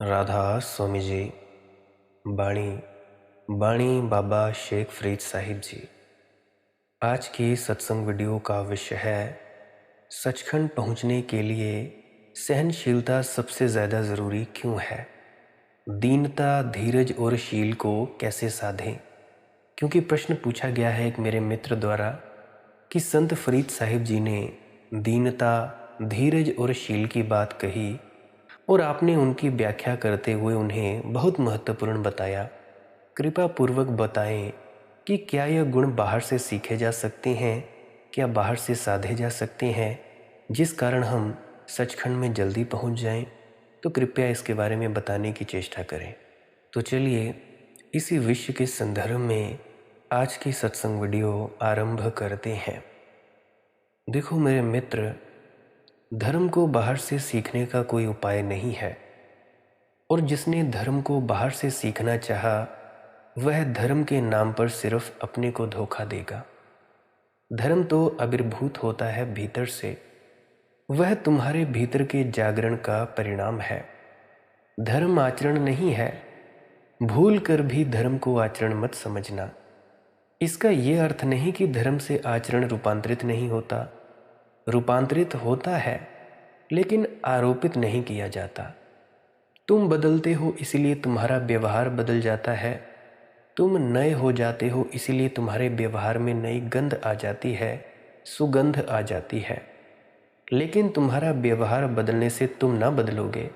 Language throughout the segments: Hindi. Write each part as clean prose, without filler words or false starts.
राधा स्वामी जी, बाणी बाणी बाबा शेख फरीद साहिब जी। आज की सत्संग वीडियो का विषय है सचखंड पहुंचने के लिए सहनशीलता सबसे ज़्यादा ज़रूरी क्यों है। दीनता, धीरज और शील को कैसे साधें। क्योंकि प्रश्न पूछा गया है एक मेरे मित्र द्वारा कि संत फरीद साहिब जी ने दीनता, धीरज और शील की बात कही और आपने उनकी व्याख्या करते हुए उन्हें बहुत महत्वपूर्ण बताया। कृपा पूर्वक बताएं कि क्या यह गुण बाहर से सीखे जा सकते हैं, क्या बाहर से साधे जा सकते हैं जिस कारण हम सचखंड में जल्दी पहुंच जाएं। तो कृपया इसके बारे में बताने की चेष्टा करें। तो चलिए इसी विषय के संदर्भ में आज की सत्संग वीडियो आरंभ करते हैं। देखो मेरे मित्र, धर्म को बाहर से सीखने का कोई उपाय नहीं है और जिसने धर्म को बाहर से सीखना चाहा वह धर्म के नाम पर सिर्फ अपने को धोखा देगा। धर्म तो आविर्भूत होता है भीतर से, वह तुम्हारे भीतर के जागरण का परिणाम है। धर्म आचरण नहीं है, भूल कर भी धर्म को आचरण मत समझना। इसका यह अर्थ नहीं कि धर्म से आचरण रूपांतरित नहीं होता। रूपांतरित होता है लेकिन आरोपित नहीं किया जाता। तुम बदलते हो इसलिए तुम्हारा व्यवहार बदल जाता है। तुम नए हो जाते हो इसीलिए तुम्हारे व्यवहार में नई गंध आ जाती है, सुगंध आ जाती है। लेकिन तुम्हारा व्यवहार बदलने से तुम ना बदलोगे।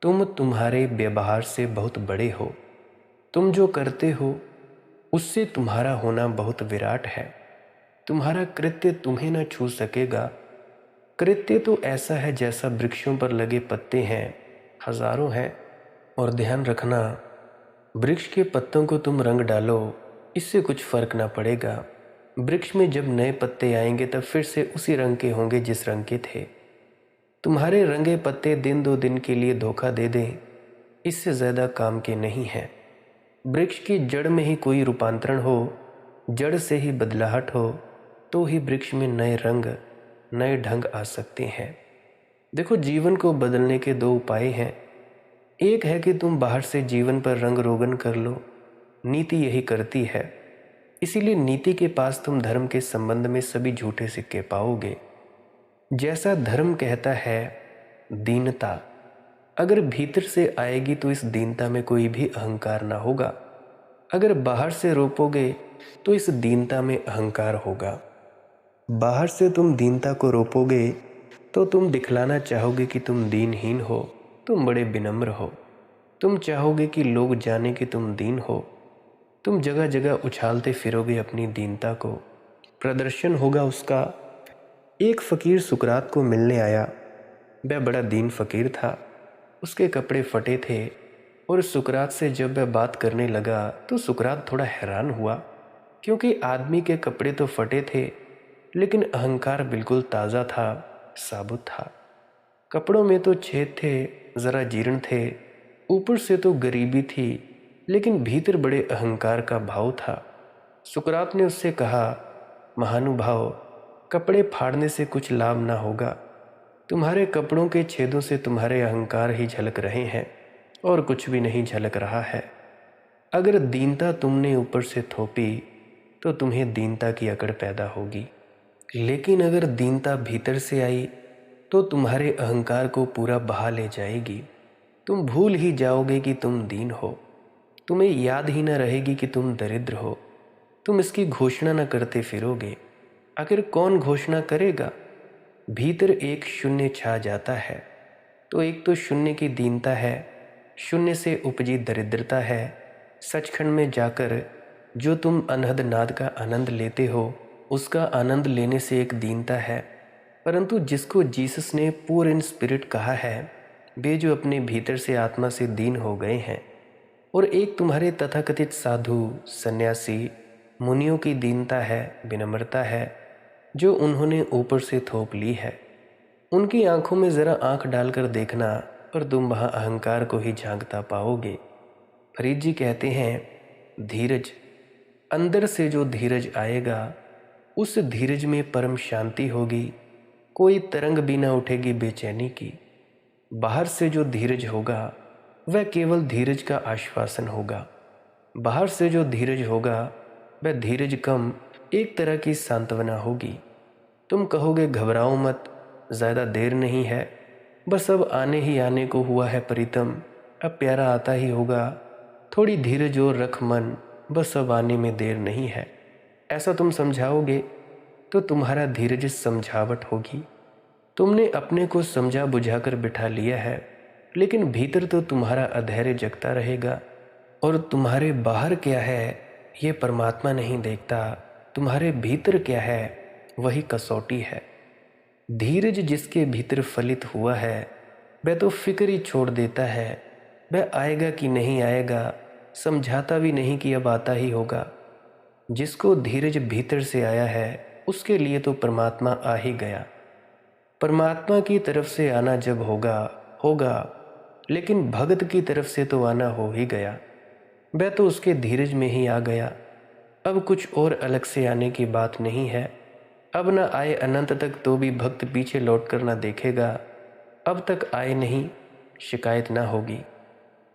तुम तुम्हारे व्यवहार से बहुत बड़े हो। तुम जो करते हो उससे तुम्हारा होना बहुत विराट है। तुम्हारा कृत्य तुम्हें न छू सकेगा। कृत्य तो ऐसा है जैसा वृक्षों पर लगे पत्ते हैं, हजारों हैं। और ध्यान रखना, वृक्ष के पत्तों को तुम रंग डालो, इससे कुछ फर्क ना पड़ेगा। वृक्ष में जब नए पत्ते आएंगे तब फिर से उसी रंग के होंगे जिस रंग के थे। तुम्हारे रंगे पत्ते दिन दो दिन के लिए धोखा दे दें, इससे ज़्यादा काम के नहीं हैं। वृक्ष की जड़ में ही कोई रूपांतरण हो, जड़ से ही बदलाहट हो, तो ही वृक्ष में नए रंग, नए ढंग आ सकते हैं। देखो, जीवन को बदलने के दो उपाय हैं। एक है कि तुम बाहर से जीवन पर रंग रोगन कर लो। नीति यही करती है। इसीलिए नीति के पास तुम धर्म के संबंध में सभी झूठे सिक्के पाओगे। जैसा धर्म कहता है दीनता, अगर भीतर से आएगी तो इस दीनता में कोई भी अहंकार ना होगा। अगर बाहर से रोपोगे तो इस दीनता में अहंकार होगा। बाहर से तुम दीनता को रोपोगे तो तुम दिखलाना चाहोगे कि तुम दीनहीन हो, तुम बड़े विनम्र हो। तुम चाहोगे कि लोग जाने कि तुम दीन हो। तुम जगह जगह उछालते फिरोगे अपनी दीनता को, प्रदर्शन होगा उसका। एक फ़कीर सुकरात को मिलने आया। वह बड़ा दीन फ़कीर था। उसके कपड़े फटे थे और सुकरात से जब वह बात करने लगा तो सुकरात थोड़ा हैरान हुआ, क्योंकि आदमी के कपड़े तो फटे थे लेकिन अहंकार बिल्कुल ताज़ा था, साबुत था। कपड़ों में तो छेद थे, ज़रा जीर्ण थे, ऊपर से तो गरीबी थी, लेकिन भीतर बड़े अहंकार का भाव था। सुकरात ने उससे कहा, महानुभाव, कपड़े फाड़ने से कुछ लाभ ना होगा। तुम्हारे कपड़ों के छेदों से तुम्हारे अहंकार ही झलक रहे हैं और कुछ भी नहीं झलक रहा है। अगर दीनता तुमने ऊपर से थोपी तो तुम्हें दीनता की अकड़ पैदा होगी, लेकिन अगर दीनता भीतर से आई तो तुम्हारे अहंकार को पूरा बहा ले जाएगी। तुम भूल ही जाओगे कि तुम दीन हो। तुम्हें याद ही न रहेगी कि तुम दरिद्र हो। तुम इसकी घोषणा न करते फिरोगे। आखिर कौन घोषणा करेगा? भीतर एक शून्य छा जाता है। तो एक तो शून्य की दीनता है, शून्य से उपजी दरिद्रता है। सचखंड में जाकर जो तुम अनहद नाद का आनंद लेते हो, उसका आनंद लेने से एक दीनता है। परंतु जिसको जीसस ने पूर इन स्पिरिट कहा है, वे जो अपने भीतर से आत्मा से दीन हो गए हैं। और एक तुम्हारे तथाकथित साधु, सन्यासी, मुनियों की दीनता है, विनम्रता है, जो उन्होंने ऊपर से थोप ली है। उनकी आंखों में ज़रा आंख डालकर देखना और तुम वहाँ अहंकार को ही झांकता पाओगे। फरीद जी कहते हैं, धीरज, अंदर से जो धीरज आएगा उस धीरज में परम शांति होगी। कोई तरंग भी ना उठेगी बेचैनी की। बाहर से जो धीरज होगा वह केवल धीरज का आश्वासन होगा। बाहर से जो धीरज होगा वह धीरज कम एक तरह की सांत्वना होगी। तुम कहोगे घबराओ मत, ज़्यादा देर नहीं है, बस अब आने ही आने को हुआ है प्रीतम, अब प्यारा आता ही होगा, थोड़ी धीरज और रख मन, बस अब आने में देर नहीं है। ऐसा तुम समझाओगे तो तुम्हारा धीरज समझावट होगी। तुमने अपने को समझा बुझाकर बिठा लिया है, लेकिन भीतर तो तुम्हारा अधैर्य जगता रहेगा। और तुम्हारे बाहर क्या है ये परमात्मा नहीं देखता, तुम्हारे भीतर क्या है वही कसौटी है। धीरज जिसके भीतर फलित हुआ है वह तो फिक्र ही छोड़ देता है, वह आएगा कि नहीं आएगा समझाता भी नहीं कि अब आता ही होगा। जिसको धीरज भीतर से आया है उसके लिए तो परमात्मा आ ही गया। परमात्मा की तरफ से आना जब होगा होगा, लेकिन भगत की तरफ से तो आना हो ही गया, वह तो उसके धीरज में ही आ गया। अब कुछ और अलग से आने की बात नहीं है। अब न आए अनंत तक तो भी भक्त पीछे लौट कर न देखेगा, अब तक आए नहीं शिकायत ना होगी।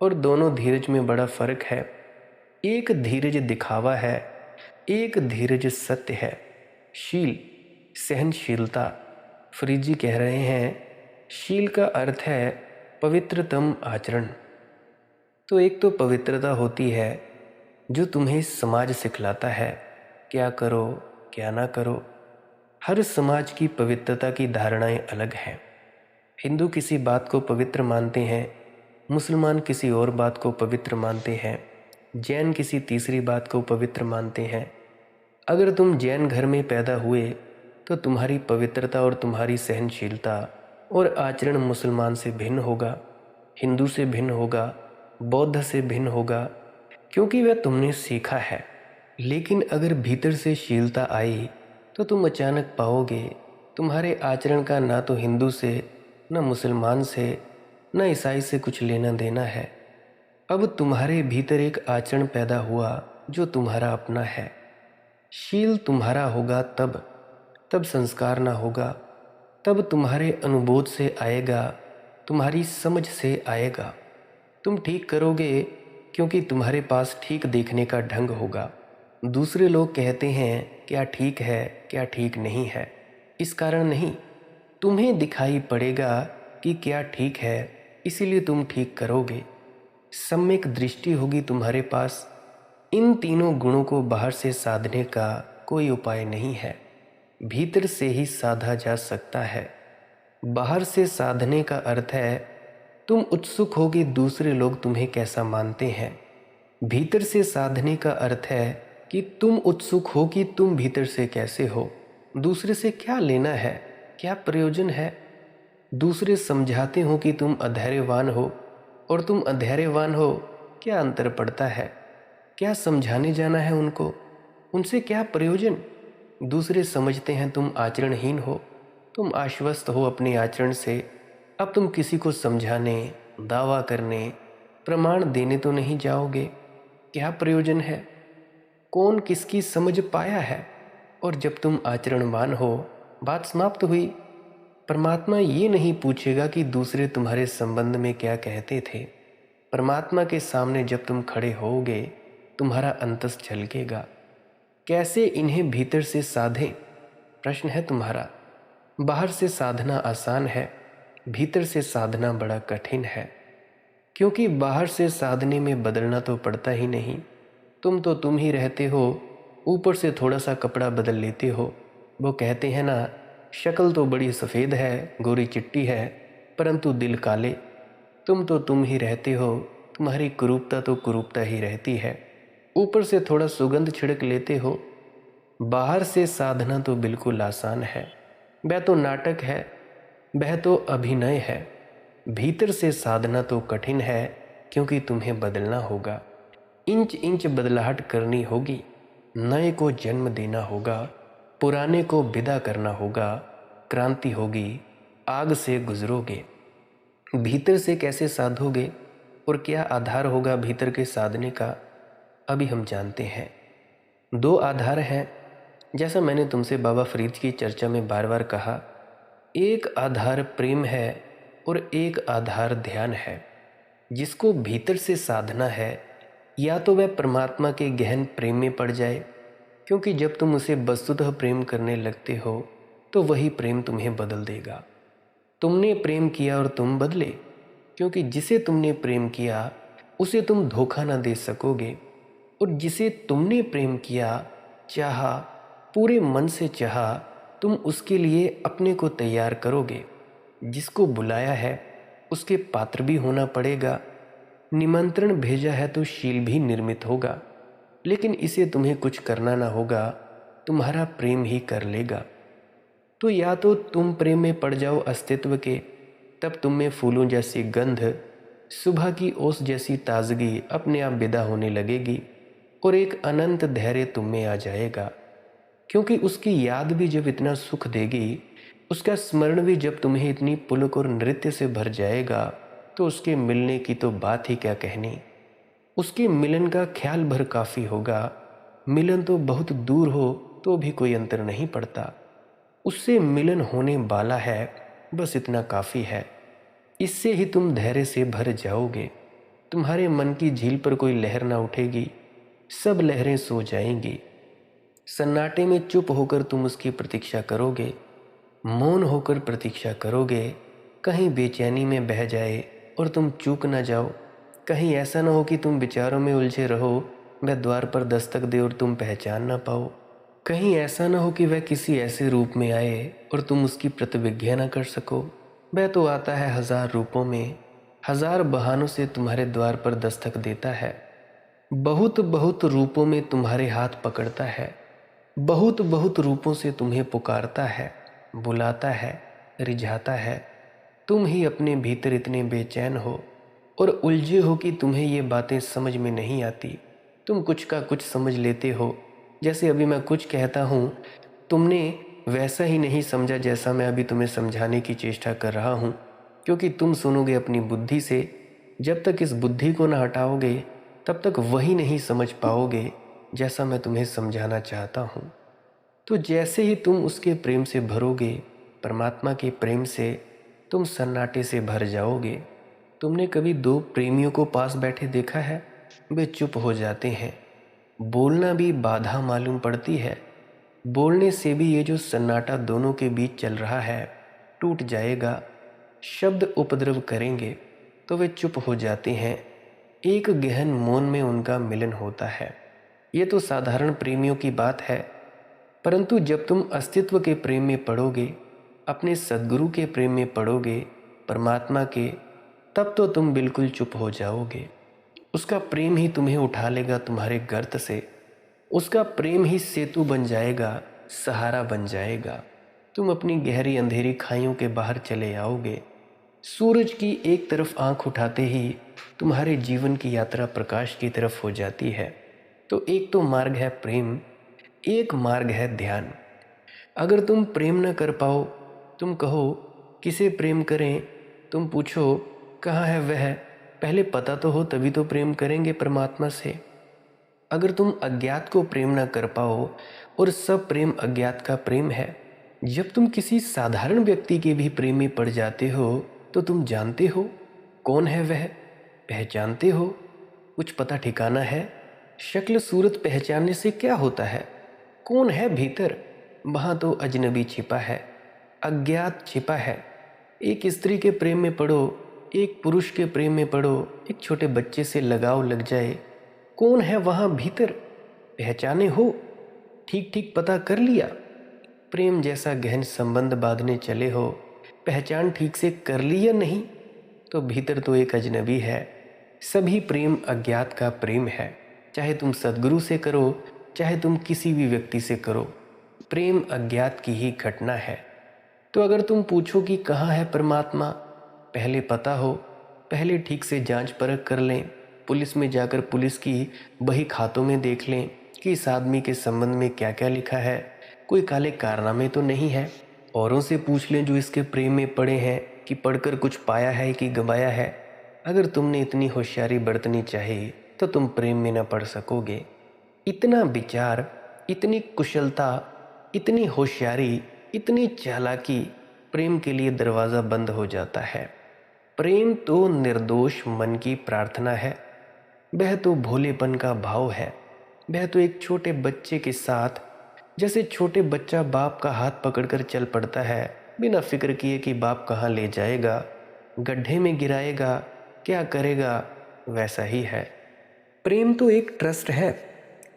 और दोनों धीरज में बड़ा फर्क है। एक धीरज दिखावा है, एक धीरज सत्य है। शील सहनशीलता। फ्रीद जी कह रहे हैं शील का अर्थ है पवित्रतम आचरण। तो एक तो पवित्रता होती है जो तुम्हें समाज सिखलाता है, क्या करो क्या ना करो। हर समाज की पवित्रता की धारणाएं अलग हैं। हिंदू किसी बात को पवित्र मानते हैं, मुसलमान किसी और बात को पवित्र मानते हैं, जैन किसी तीसरी बात को पवित्र मानते हैं। अगर तुम जैन घर में पैदा हुए तो तुम्हारी पवित्रता और तुम्हारी सहनशीलता और आचरण मुसलमान से भिन्न होगा, हिंदू से भिन्न होगा, बौद्ध से भिन्न होगा, क्योंकि वह तुमने सीखा है। लेकिन अगर भीतर से शीलता आई तो तुम अचानक पाओगे तुम्हारे आचरण का ना तो हिंदू से, न मुसलमान से, न ईसाई से कुछ लेना देना है। अब तुम्हारे भीतर एक आचरण पैदा हुआ जो तुम्हारा अपना है। शील तुम्हारा होगा तब तब संस्कार ना होगा, तब तुम्हारे अनुबोध से आएगा, तुम्हारी समझ से आएगा। तुम ठीक करोगे क्योंकि तुम्हारे पास ठीक देखने का ढंग होगा। दूसरे लोग कहते हैं क्या ठीक है क्या ठीक नहीं है, इस कारण नहीं, तुम्हें दिखाई पड़ेगा कि क्या ठीक है, इसीलिए तुम ठीक करोगे। सम्यक दृष्टि होगी तुम्हारे पास। इन तीनों गुणों को बाहर से साधने का कोई उपाय नहीं है, भीतर से ही साधा जा सकता है। बाहर से साधने का अर्थ है तुम उत्सुक हो कि दूसरे लोग तुम्हें कैसा मानते हैं। भीतर से साधने का अर्थ है कि तुम उत्सुक हो कि तुम भीतर से कैसे हो, दूसरे से क्या लेना है, क्या प्रयोजन है। दूसरे समझाते हो कि तुम अधैर्यवान हो और तुम अधैर्यवान हो, क्या अंतर पड़ता है, क्या समझाने जाना है उनको, उनसे क्या प्रयोजन। दूसरे समझते हैं तुम आचरणहीन हो, तुम आश्वस्त हो अपने आचरण से, अब तुम किसी को समझाने, दावा करने, प्रमाण देने तो नहीं जाओगे, क्या प्रयोजन है, कौन किसकी समझ पाया है। और जब तुम आचरणवान हो, बात समाप्त हुई। परमात्मा ये नहीं पूछेगा कि दूसरे तुम्हारे संबंध में क्या कहते थे। परमात्मा के सामने जब तुम खड़े होगे तुम्हारा अंतस झलकेगा। कैसे इन्हें भीतर से साधें, प्रश्न है तुम्हारा। बाहर से साधना आसान है, भीतर से साधना बड़ा कठिन है, क्योंकि बाहर से साधने में बदलना तो पड़ता ही नहीं। तुम तो तुम ही रहते हो, ऊपर से थोड़ा सा कपड़ा बदल लेते हो। वो कहते हैं ना, शक्ल तो बड़ी सफ़ेद है, गोरी चिट्टी है, परंतु दिल काले। तुम तो तुम ही रहते हो, तुम्हारी कुरूपता तो कुरूपता ही रहती है, ऊपर से थोड़ा सुगंध छिड़क लेते हो। बाहर से साधना तो बिल्कुल आसान है, वह तो नाटक है, वह तो अभिनय है। भीतर से साधना तो कठिन है, क्योंकि तुम्हें बदलना होगा, इंच इंच बदलाहट करनी होगी, नए को जन्म देना होगा, पुराने को विदा करना होगा, क्रांति होगी, आग से गुजरोगे। भीतर से कैसे साधोगे और क्या आधार होगा भीतर के साधने का, अभी हम जानते हैं। दो आधार हैं, जैसा मैंने तुमसे बाबा फरीद की चर्चा में बार बार कहा। एक आधार प्रेम है और एक आधार ध्यान है। जिसको भीतर से साधना है, या तो वह परमात्मा के गहन प्रेम में पड़ जाए, क्योंकि जब तुम उसे वस्तुतः प्रेम करने लगते हो तो वही प्रेम तुम्हें बदल देगा। तुमने प्रेम किया और तुम बदले, क्योंकि जिसे तुमने प्रेम किया उसे तुम धोखा न दे सकोगे, और जिसे तुमने प्रेम किया, चाहा, पूरे मन से चाहा, तुम उसके लिए अपने को तैयार करोगे। जिसको बुलाया है उसके पात्र भी होना पड़ेगा। निमंत्रण भेजा है तो शील भी निर्मित होगा, लेकिन इसे तुम्हें कुछ करना ना होगा, तुम्हारा प्रेम ही कर लेगा। तो या तो तुम प्रेम में पड़ जाओ अस्तित्व के, तब तुम में फूलों जैसी गंध, सुबह की ओस जैसी ताजगी अपने आप विदा होने लगेगी, और एक अनंत धैर्य तुम में आ जाएगा। क्योंकि उसकी याद भी जब इतना सुख देगी, उसका स्मरण भी जब तुम्हें इतनी पुलक और नृत्य से भर जाएगा, तो उसके मिलने की तो बात ही क्या कहनी। उसके मिलन का ख्याल भर काफ़ी होगा। मिलन तो बहुत दूर हो तो भी कोई अंतर नहीं पड़ता। उससे मिलन होने वाला है, बस इतना काफ़ी है। इससे ही तुम धैर्य से भर जाओगे। तुम्हारे मन की झील पर कोई लहर ना उठेगी, सब लहरें सो जाएंगी। सन्नाटे में चुप होकर तुम उसकी प्रतीक्षा करोगे, मौन होकर प्रतीक्षा करोगे। कहीं बेचैनी में बह जाए और तुम चूक न जाओ। कहीं ऐसा न हो कि तुम विचारों में उलझे रहो, वह द्वार पर दस्तक दे और तुम पहचान ना पाओ। कहीं ऐसा न हो कि वह किसी ऐसे रूप में आए और तुम उसकी प्रतिविज्ञा न कर सको। वह तो आता है 1000 रूपों में, 1000 बहानों से तुम्हारे द्वार पर दस्तक देता है। बहुत बहुत रूपों में तुम्हारे हाथ पकड़ता है, बहुत बहुत रूपों से तुम्हें पुकारता है, बुलाता है, रिझाता है। तुम ही अपने भीतर इतने बेचैन हो और उलझे हो कि तुम्हें ये बातें समझ में नहीं आती। तुम कुछ का कुछ समझ लेते हो। जैसे अभी मैं कुछ कहता हूँ, तुमने वैसा ही नहीं समझा जैसा मैं अभी तुम्हें समझाने की चेष्टा कर रहा हूँ, क्योंकि तुम सुनोगे अपनी बुद्धि से। जब तक इस बुद्धि को न हटाओगे, तब तक वही नहीं समझ पाओगे जैसा मैं तुम्हें समझाना चाहता हूँ। तो जैसे ही तुम उसके प्रेम से भरोगे, परमात्मा के प्रेम से, तुम सन्नाटे से भर जाओगे। तुमने कभी दो प्रेमियों को पास बैठे देखा है? वे चुप हो जाते हैं। बोलना भी बाधा मालूम पड़ती है। बोलने से भी ये जो सन्नाटा दोनों के बीच चल रहा है टूट जाएगा। शब्द उपद्रव करेंगे तो वे चुप हो जाते हैं। एक गहन मौन में उनका मिलन होता है। ये तो साधारण प्रेमियों की बात है, परंतु जब तुम अस्तित्व के प्रेम में पड़ोगे, अपने सद्गुरु के प्रेम में पड़ोगे, परमात्मा के, तब तो तुम बिल्कुल चुप हो जाओगे। उसका प्रेम ही तुम्हें उठा लेगा तुम्हारे गर्त से। उसका प्रेम ही सेतु बन जाएगा, सहारा बन जाएगा। तुम अपनी गहरी अंधेरी खाइयों के बाहर चले आओगे। सूरज की एक तरफ आंख उठाते ही तुम्हारे जीवन की यात्रा प्रकाश की तरफ हो जाती है। तो एक तो मार्ग है प्रेम, एक मार्ग है ध्यान। अगर तुम प्रेम न कर पाओ, तुम कहो किसे प्रेम करें, तुम पूछो कहाँ है वह, पहले पता तो हो तभी तो प्रेम करेंगे परमात्मा से। अगर तुम अज्ञात को प्रेम न कर पाओ, और सब प्रेम अज्ञात का प्रेम है, जब तुम किसी साधारण व्यक्ति के भी प्रेम में पड़ जाते हो, तो तुम जानते हो कौन है वह, पहचानते हो, कुछ पता ठिकाना है। शक्ल सूरत पहचानने से क्या होता है? कौन है भीतर, वहाँ तो अजनबी छिपा है, अज्ञात छिपा है। एक स्त्री के प्रेम में पड़ो, एक पुरुष के प्रेम में पड़ो, एक छोटे बच्चे से लगाव लग जाए, कौन है वहाँ भीतर, पहचाने हो, ठीक ठीक पता कर लिया। प्रेम जैसा गहन संबंध बांधने चले हो, पहचान ठीक से कर ली या नहीं, तो भीतर तो एक अजनबी है। सभी प्रेम अज्ञात का प्रेम है। चाहे तुम सद्गुरु से करो, चाहे तुम किसी भी व्यक्ति से करो, प्रेम अज्ञात की ही घटना है। तो अगर तुम पूछो कि कहाँ है परमात्मा, पहले पता हो, पहले ठीक से जांच परख कर लें। पुलिस में जाकर पुलिस की बही खातों में देख लें कि इस आदमी के संबंध में क्या क्या लिखा है, कोई काले कारनामे तो नहीं है। औरों से पूछ लें जो इसके प्रेम में पड़े हैं कि पढ़कर कुछ पाया है कि गंवाया है। अगर तुमने इतनी होशियारी बरतनी चाहिए तो तुम प्रेम में न पड़ सकोगे। इतना विचार, इतनी कुशलता, इतनी होशियारी, इतनी चालाकी, प्रेम के लिए दरवाज़ा बंद हो जाता है। प्रेम तो निर्दोष मन की प्रार्थना है, वह तो भोलेपन का भाव है। वह तो एक छोटे बच्चे के साथ, जैसे छोटे बच्चा बाप का हाथ पकड़कर चल पड़ता है, बिना फिक्र किए कि बाप कहाँ ले जाएगा, गड्ढे में गिराएगा, क्या करेगा, वैसा ही है। प्रेम तो एक ट्रस्ट है,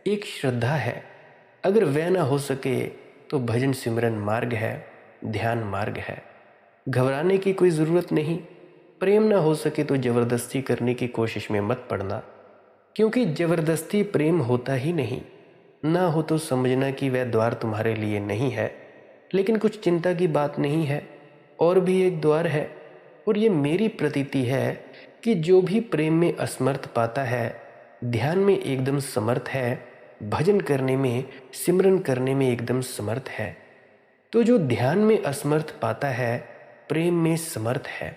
एक श्रद्धा है। अगर वह ना हो सके तो भजन सिमरन मार्ग है, ध्यान मार्ग है। घबराने की कोई ज़रूरत नहीं। प्रेम ना हो सके तो ज़बरदस्ती करने की कोशिश में मत पड़ना, क्योंकि ज़बरदस्ती प्रेम होता ही नहीं। ना हो तो समझना कि वह द्वार तुम्हारे लिए नहीं है। लेकिन कुछ चिंता की बात नहीं है, और भी एक द्वार है। और ये मेरी प्रतीति है कि जो भी प्रेम में असमर्थ पाता है, ध्यान में एकदम समर्थ है, भजन करने में, सिमरन करने में एकदम समर्थ है। तो जो ध्यान में असमर्थ पाता है, प्रेम में समर्थ है।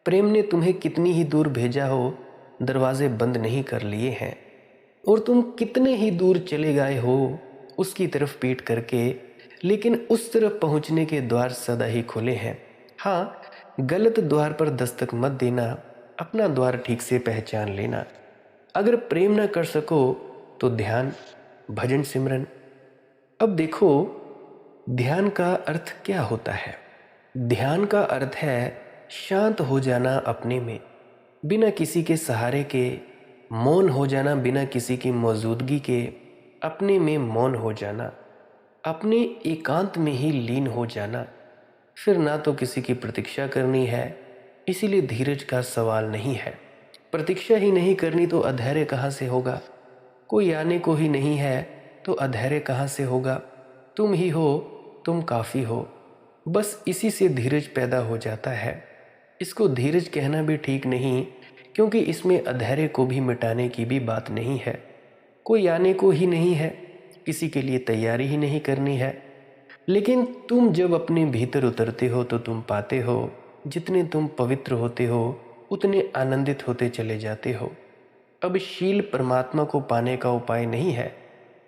प्रेम ने तुम्हें कितनी ही दूर भेजा हो, दरवाजे बंद नहीं कर लिए हैं। और तुम कितने ही दूर चले गए हो उसकी तरफ पीठ करके, लेकिन उस तरफ पहुंचने के द्वार सदा ही खुले हैं। हाँ, गलत द्वार पर दस्तक मत देना, अपना द्वार ठीक से पहचान लेना। अगर प्रेम ना कर सको तो ध्यान, भजन, सिमरन। अब देखो, ध्यान का अर्थ क्या होता है। ध्यान का अर्थ है शांत हो जाना अपने में, बिना किसी के सहारे के। मौन हो जाना बिना किसी की मौजूदगी के, अपने में मौन हो जाना, अपने एकांत में ही लीन हो जाना। फिर ना तो किसी की प्रतीक्षा करनी है, इसीलिए धीरज का सवाल नहीं है। प्रतीक्षा ही नहीं करनी तो अधैर्य कहाँ से होगा। कोई आने को ही नहीं है तो अधैर्य कहाँ से होगा। तुम ही हो, तुम काफ़ी हो। बस इसी से धीरज पैदा हो जाता है। इसको धीरज कहना भी ठीक नहीं, क्योंकि इसमें अधैर्य को भी मिटाने की भी बात नहीं है। कोई आने को ही नहीं है, किसी के लिए तैयारी ही नहीं करनी है। लेकिन तुम जब अपने भीतर उतरते हो तो तुम पाते हो, जितने तुम पवित्र होते हो उतने आनंदित होते चले जाते हो। अब शील परमात्मा को पाने का उपाय नहीं है,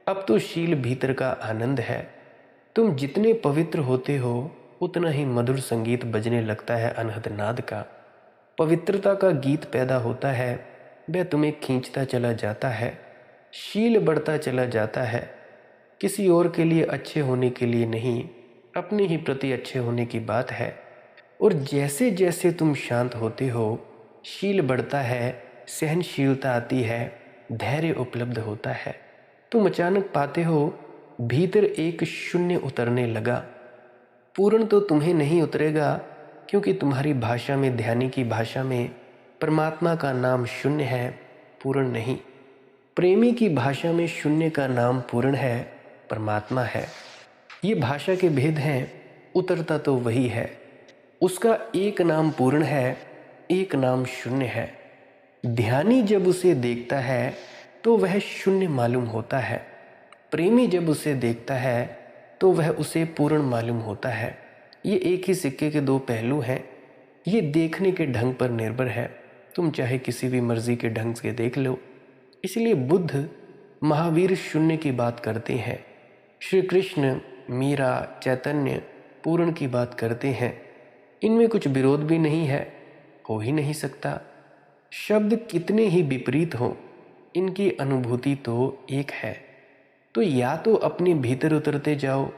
अब तो शील भीतर का आनंद है। तुम जितने पवित्र होते हो उतना ही मधुर संगीत बजने लगता है अनहद नाद का। पवित्रता का गीत पैदा होता है, वह तुम्हें खींचता चला जाता है। शील बढ़ता चला जाता है, किसी और के लिए अच्छे होने के लिए नहीं, अपने ही प्रति अच्छे होने की बात है। और जैसे जैसे तुम शांत होते हो, शील बढ़ता है, सहनशीलता आती है, धैर्य उपलब्ध होता है। तुम अचानक पाते हो भीतर एक शून्य उतरने लगा। पूर्ण तो तुम्हें नहीं उतरेगा, क्योंकि तुम्हारी भाषा में, ध्यानी की भाषा में, परमात्मा का नाम शून्य है, पूर्ण नहीं। प्रेमी की भाषा में शून्य का नाम पूर्ण है, परमात्मा है। ये भाषा के भेद हैं, उतरता तो वही है। उसका एक नाम पूर्ण है, एक नाम शून्य है। ध्यानी जब उसे देखता है तो वह शून्य मालूम होता है। प्रेमी जब उसे देखता है तो वह उसे पूर्ण मालूम होता है। ये एक ही सिक्के के दो पहलू हैं। ये देखने के ढंग पर निर्भर है, तुम चाहे किसी भी मर्जी के ढंग से देख लो। इसलिए बुद्ध, महावीर शून्य की बात करते हैं। श्री कृष्ण, मीरा, चैतन्य पूर्ण की बात करते हैं। इनमें कुछ विरोध भी नहीं है, हो ही नहीं सकता। शब्द कितने ही विपरीत हों, इनकी अनुभूति तो एक है। तो या तो अपने भीतर उतरते जाओ,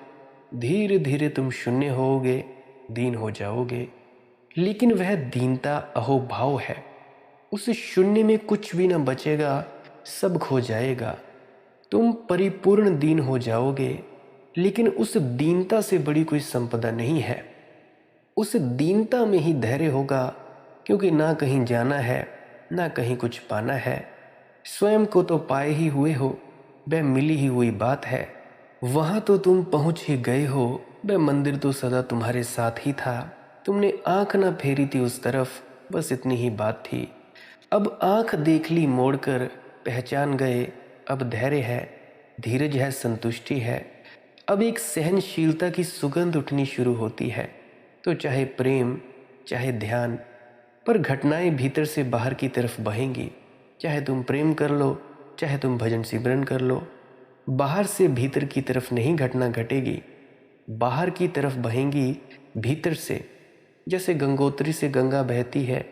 धीरे धीरे तुम शून्य होोगे, दीन हो जाओगे। लेकिन वह दीनता अहोभाव है। उस शून्य में कुछ भी न बचेगा, सब खो जाएगा। तुम परिपूर्ण दीन हो जाओगे, लेकिन उस दीनता से बड़ी कोई संपदा नहीं है। उस दीनता में ही धैर्य होगा, क्योंकि ना कहीं जाना है, ना कहीं कुछ पाना है। स्वयं को तो पाए ही हुए हो, वह मिली ही हुई बात है। वहाँ तो तुम पहुँच ही गए हो, वह मंदिर तो सदा तुम्हारे साथ ही था। तुमने आंख ना फेरी थी उस तरफ, बस इतनी ही बात थी। अब आंख देख ली मोड़कर, पहचान गए, अब धैर्य है, धीरज है, संतुष्टि है। अब एक सहनशीलता की सुगंध उठनी शुरू होती है। तो चाहे प्रेम, चाहे ध्यान, पर घटनाएं भीतर से बाहर की तरफ बहेंगी। चाहे तुम प्रेम कर लो, चाहे तुम भजन सिमरन कर लो, बाहर से भीतर की तरफ नहीं घटना घटेगी, बाहर की तरफ बहेंगी भीतर से। जैसे गंगोत्री से गंगा बहती है,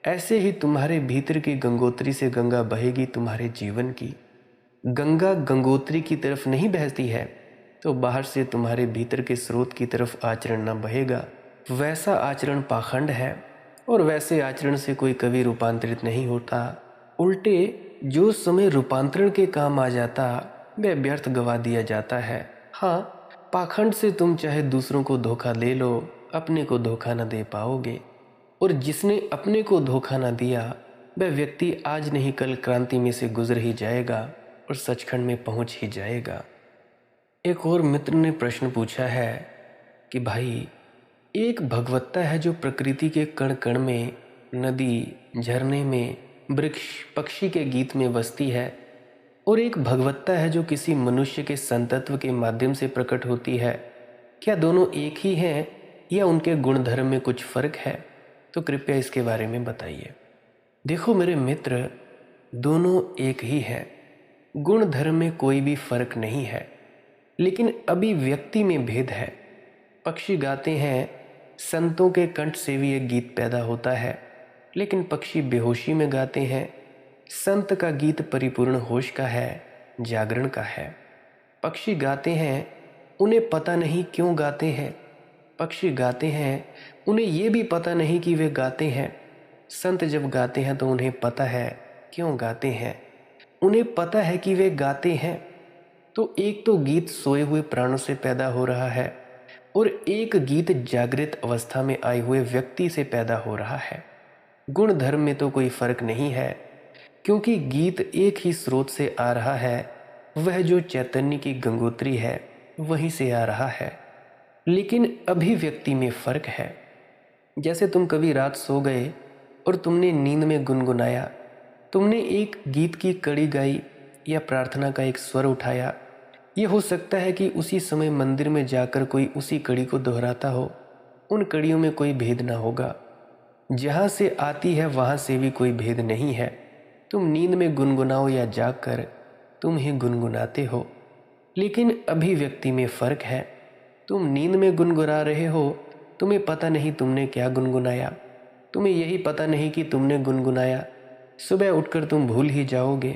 ऐसे ही तुम्हारे भीतर की गंगोत्री से गंगा बहेगी तुम्हारे जीवन की। गंगा गंगोत्री की तरफ नहीं बहती है तो बाहर से तुम्हारे भीतर के स्रोत की तरफ आचरण न बहेगा। वैसा आचरण पाखंड है और वैसे आचरण से कोई कभी रूपांतरित नहीं होता। उल्टे जो समय रूपांतरण के काम आ जाता वह व्यर्थ गवा दिया जाता है। हाँ, पाखंड से तुम चाहे दूसरों को धोखा ले लो, अपने को धोखा न दे पाओगे। और जिसने अपने को धोखा न दिया वह व्यक्ति आज नहीं कल क्रांति में से गुजर ही जाएगा और सचखंड में पहुंच ही जाएगा। एक और मित्र ने प्रश्न पूछा है कि भाई, एक भगवत्ता है जो प्रकृति के कण कण में, नदी, झरने में, वृक्ष, पक्षी के गीत में बसती है, और एक भगवत्ता है जो किसी मनुष्य के संतत्व के माध्यम से प्रकट होती है। क्या दोनों एक ही हैं या उनके गुण धर्म में कुछ फर्क है? तो कृपया इसके बारे में बताइए। देखो मेरे मित्र, दोनों एक ही है, गुण धर्म में कोई भी फर्क नहीं है, लेकिन अभिव्यक्ति में भेद है। पक्षी गाते हैं, संतों के कंठ से भी एक गीत पैदा होता है, लेकिन पक्षी बेहोशी में गाते हैं। संत का गीत परिपूर्ण होश का है, जागरण का है। पक्षी गाते हैं, उन्हें पता नहीं क्यों गाते हैं। पक्षी गाते हैं, उन्हें ये भी पता नहीं कि वे गाते हैं। संत जब गाते हैं तो उन्हें पता है क्यों गाते हैं, उन्हें पता है कि वे गाते हैं। तो एक तो गीत सोए हुए प्राणों से पैदा हो रहा है और एक गीत जागृत अवस्था में आए हुए व्यक्ति से पैदा हो रहा है। गुण धर्म में तो कोई फर्क नहीं है, क्योंकि गीत एक ही स्रोत से आ रहा है, वह जो चैतन्य की गंगोत्री है वहीं से आ रहा है। लेकिन अभिव्यक्ति में फर्क है। जैसे तुम कभी रात सो गए और तुमने नींद में गुनगुनाया, तुमने एक गीत की कड़ी गाई या प्रार्थना का एक स्वर उठाया। ये हो सकता है कि उसी समय मंदिर में जाकर कोई उसी कड़ी को दोहराता हो। उन कड़ियों में कोई भेद ना होगा। जहाँ से आती है वहाँ से भी कोई भेद नहीं है। तुम नींद में गुनगुनाओ या जागकर, तुम ही गुनगुनाते हो। लेकिन अभिव्यक्ति में फ़र्क है। तुम नींद में गुनगुना रहे हो, तुम्हें पता नहीं तुमने क्या गुनगुनाया, तुम्हें यही पता नहीं कि तुमने गुनगुनाया। सुबह उठकर तुम भूल ही जाओगे।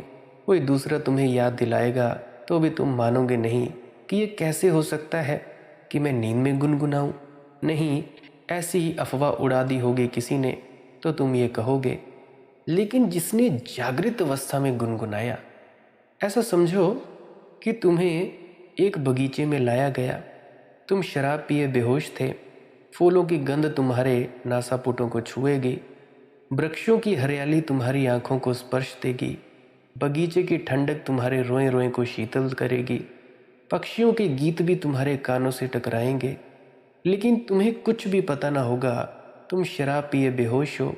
कोई दूसरा तुम्हें याद दिलाएगा तो भी तुम मानोगे नहीं कि ये कैसे हो सकता है कि मैं नींद में गुनगुनाऊं। नहीं, ऐसी ही अफवाह उड़ा दी होगी किसी ने, तो तुम ये कहोगे। लेकिन जिसने जागृत अवस्था में गुनगुनाया, ऐसा समझो कि तुम्हें एक बगीचे में लाया गया, तुम शराब पिए बेहोश थे, फूलों की गंध तुम्हारे नासापुटों को छुएगी, वृक्षों की हरियाली तुम्हारी आंखों को स्पर्श देगी, बगीचे की ठंडक तुम्हारे रोए रोए को शीतल करेगी, पक्षियों के गीत भी तुम्हारे कानों से टकराएंगे। लेकिन तुम्हें कुछ भी पता ना होगा। तुम शराब पिए बेहोश हो,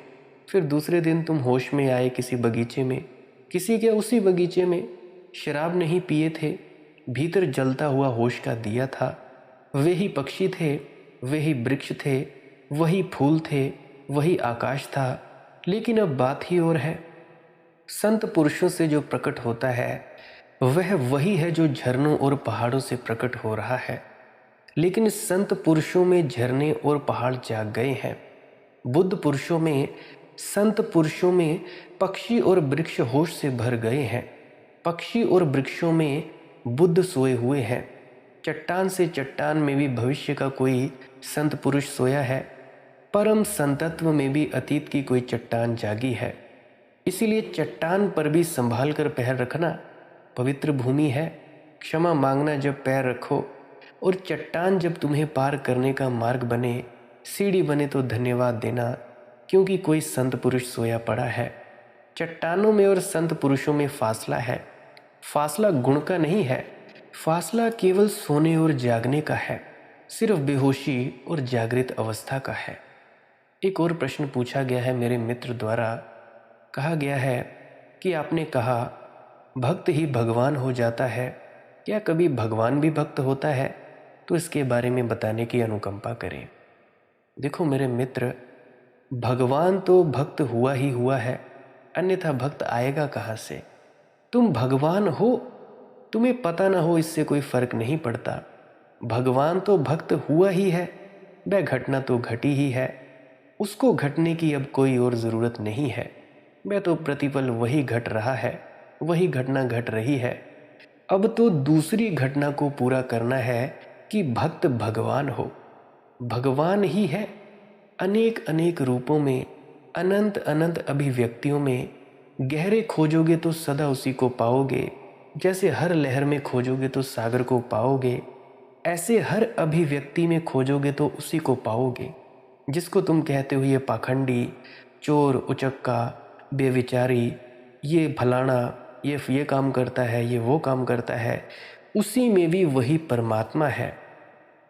फिर दूसरे दिन तुम होश में आए किसी बगीचे में, किसी के उसी बगीचे में। शराब नहीं पिए थे, भीतर जलता हुआ होश का दिया था। वे ही पक्षी थे, वे ही वृक्ष थे, वही फूल थे, वही आकाश था। लेकिन अब बात ही और है। संत पुरुषों से जो प्रकट होता है वह वही है जो झरनों और पहाड़ों से प्रकट हो रहा है। लेकिन संत पुरुषों में झरने और पहाड़ जाग गए हैं। बुद्ध पुरुषों में, संत पुरुषों में पक्षी और वृक्ष होश से भर गए हैं। पक्षी और वृक्षों में बुद्ध सोए हुए हैं। चट्टान से चट्टान में भी भविष्य का कोई संत पुरुष सोया है। परम संतत्व में भी अतीत की कोई चट्टान जागी है। इसीलिए चट्टान पर भी संभाल कर पैर रखना, पवित्र भूमि है। क्षमा मांगना जब पैर रखो, और चट्टान जब तुम्हें पार करने का मार्ग बने, सीढ़ी बने, तो धन्यवाद देना, क्योंकि कोई संत पुरुष सोया पड़ा है। चट्टानों में और संत पुरुषों में फासला है। फासला गुण का नहीं है, फासला केवल सोने और जागने का है, सिर्फ बेहोशी और जागृत अवस्था का है। एक और प्रश्न पूछा गया है मेरे मित्र द्वारा। कहा गया है कि आपने कहा भक्त ही भगवान हो जाता है, क्या कभी भगवान भी भक्त होता है? तो इसके बारे में बताने की अनुकंपा करें। देखो मेरे मित्र, भगवान तो भक्त हुआ ही हुआ है, अन्यथा भक्त आएगा कहाँ से? तुम भगवान हो, तुम्हें पता ना हो, इससे कोई फर्क नहीं पड़ता। भगवान तो भक्त हुआ ही है, वह घटना तो घटी ही है। उसको घटने की अब कोई और ज़रूरत नहीं है। वह तो प्रतिपल वही घट रहा है, वही घटना घट रही है। अब तो दूसरी घटना को पूरा करना है कि भक्त भगवान हो। भगवान ही है, अनेक अनेक रूपों में, अनंत अनंत अभिव्यक्तियों में। गहरे खोजोगे तो सदा उसी को पाओगे। जैसे हर लहर में खोजोगे तो सागर को पाओगे, ऐसे हर अभिव्यक्ति में खोजोगे तो उसी को पाओगे। जिसको तुम कहते हो ये पाखंडी, चोर, उचक्का, बेविचारी, ये फलाना, ये काम करता है, ये वो काम करता है, उसी में भी वही परमात्मा है।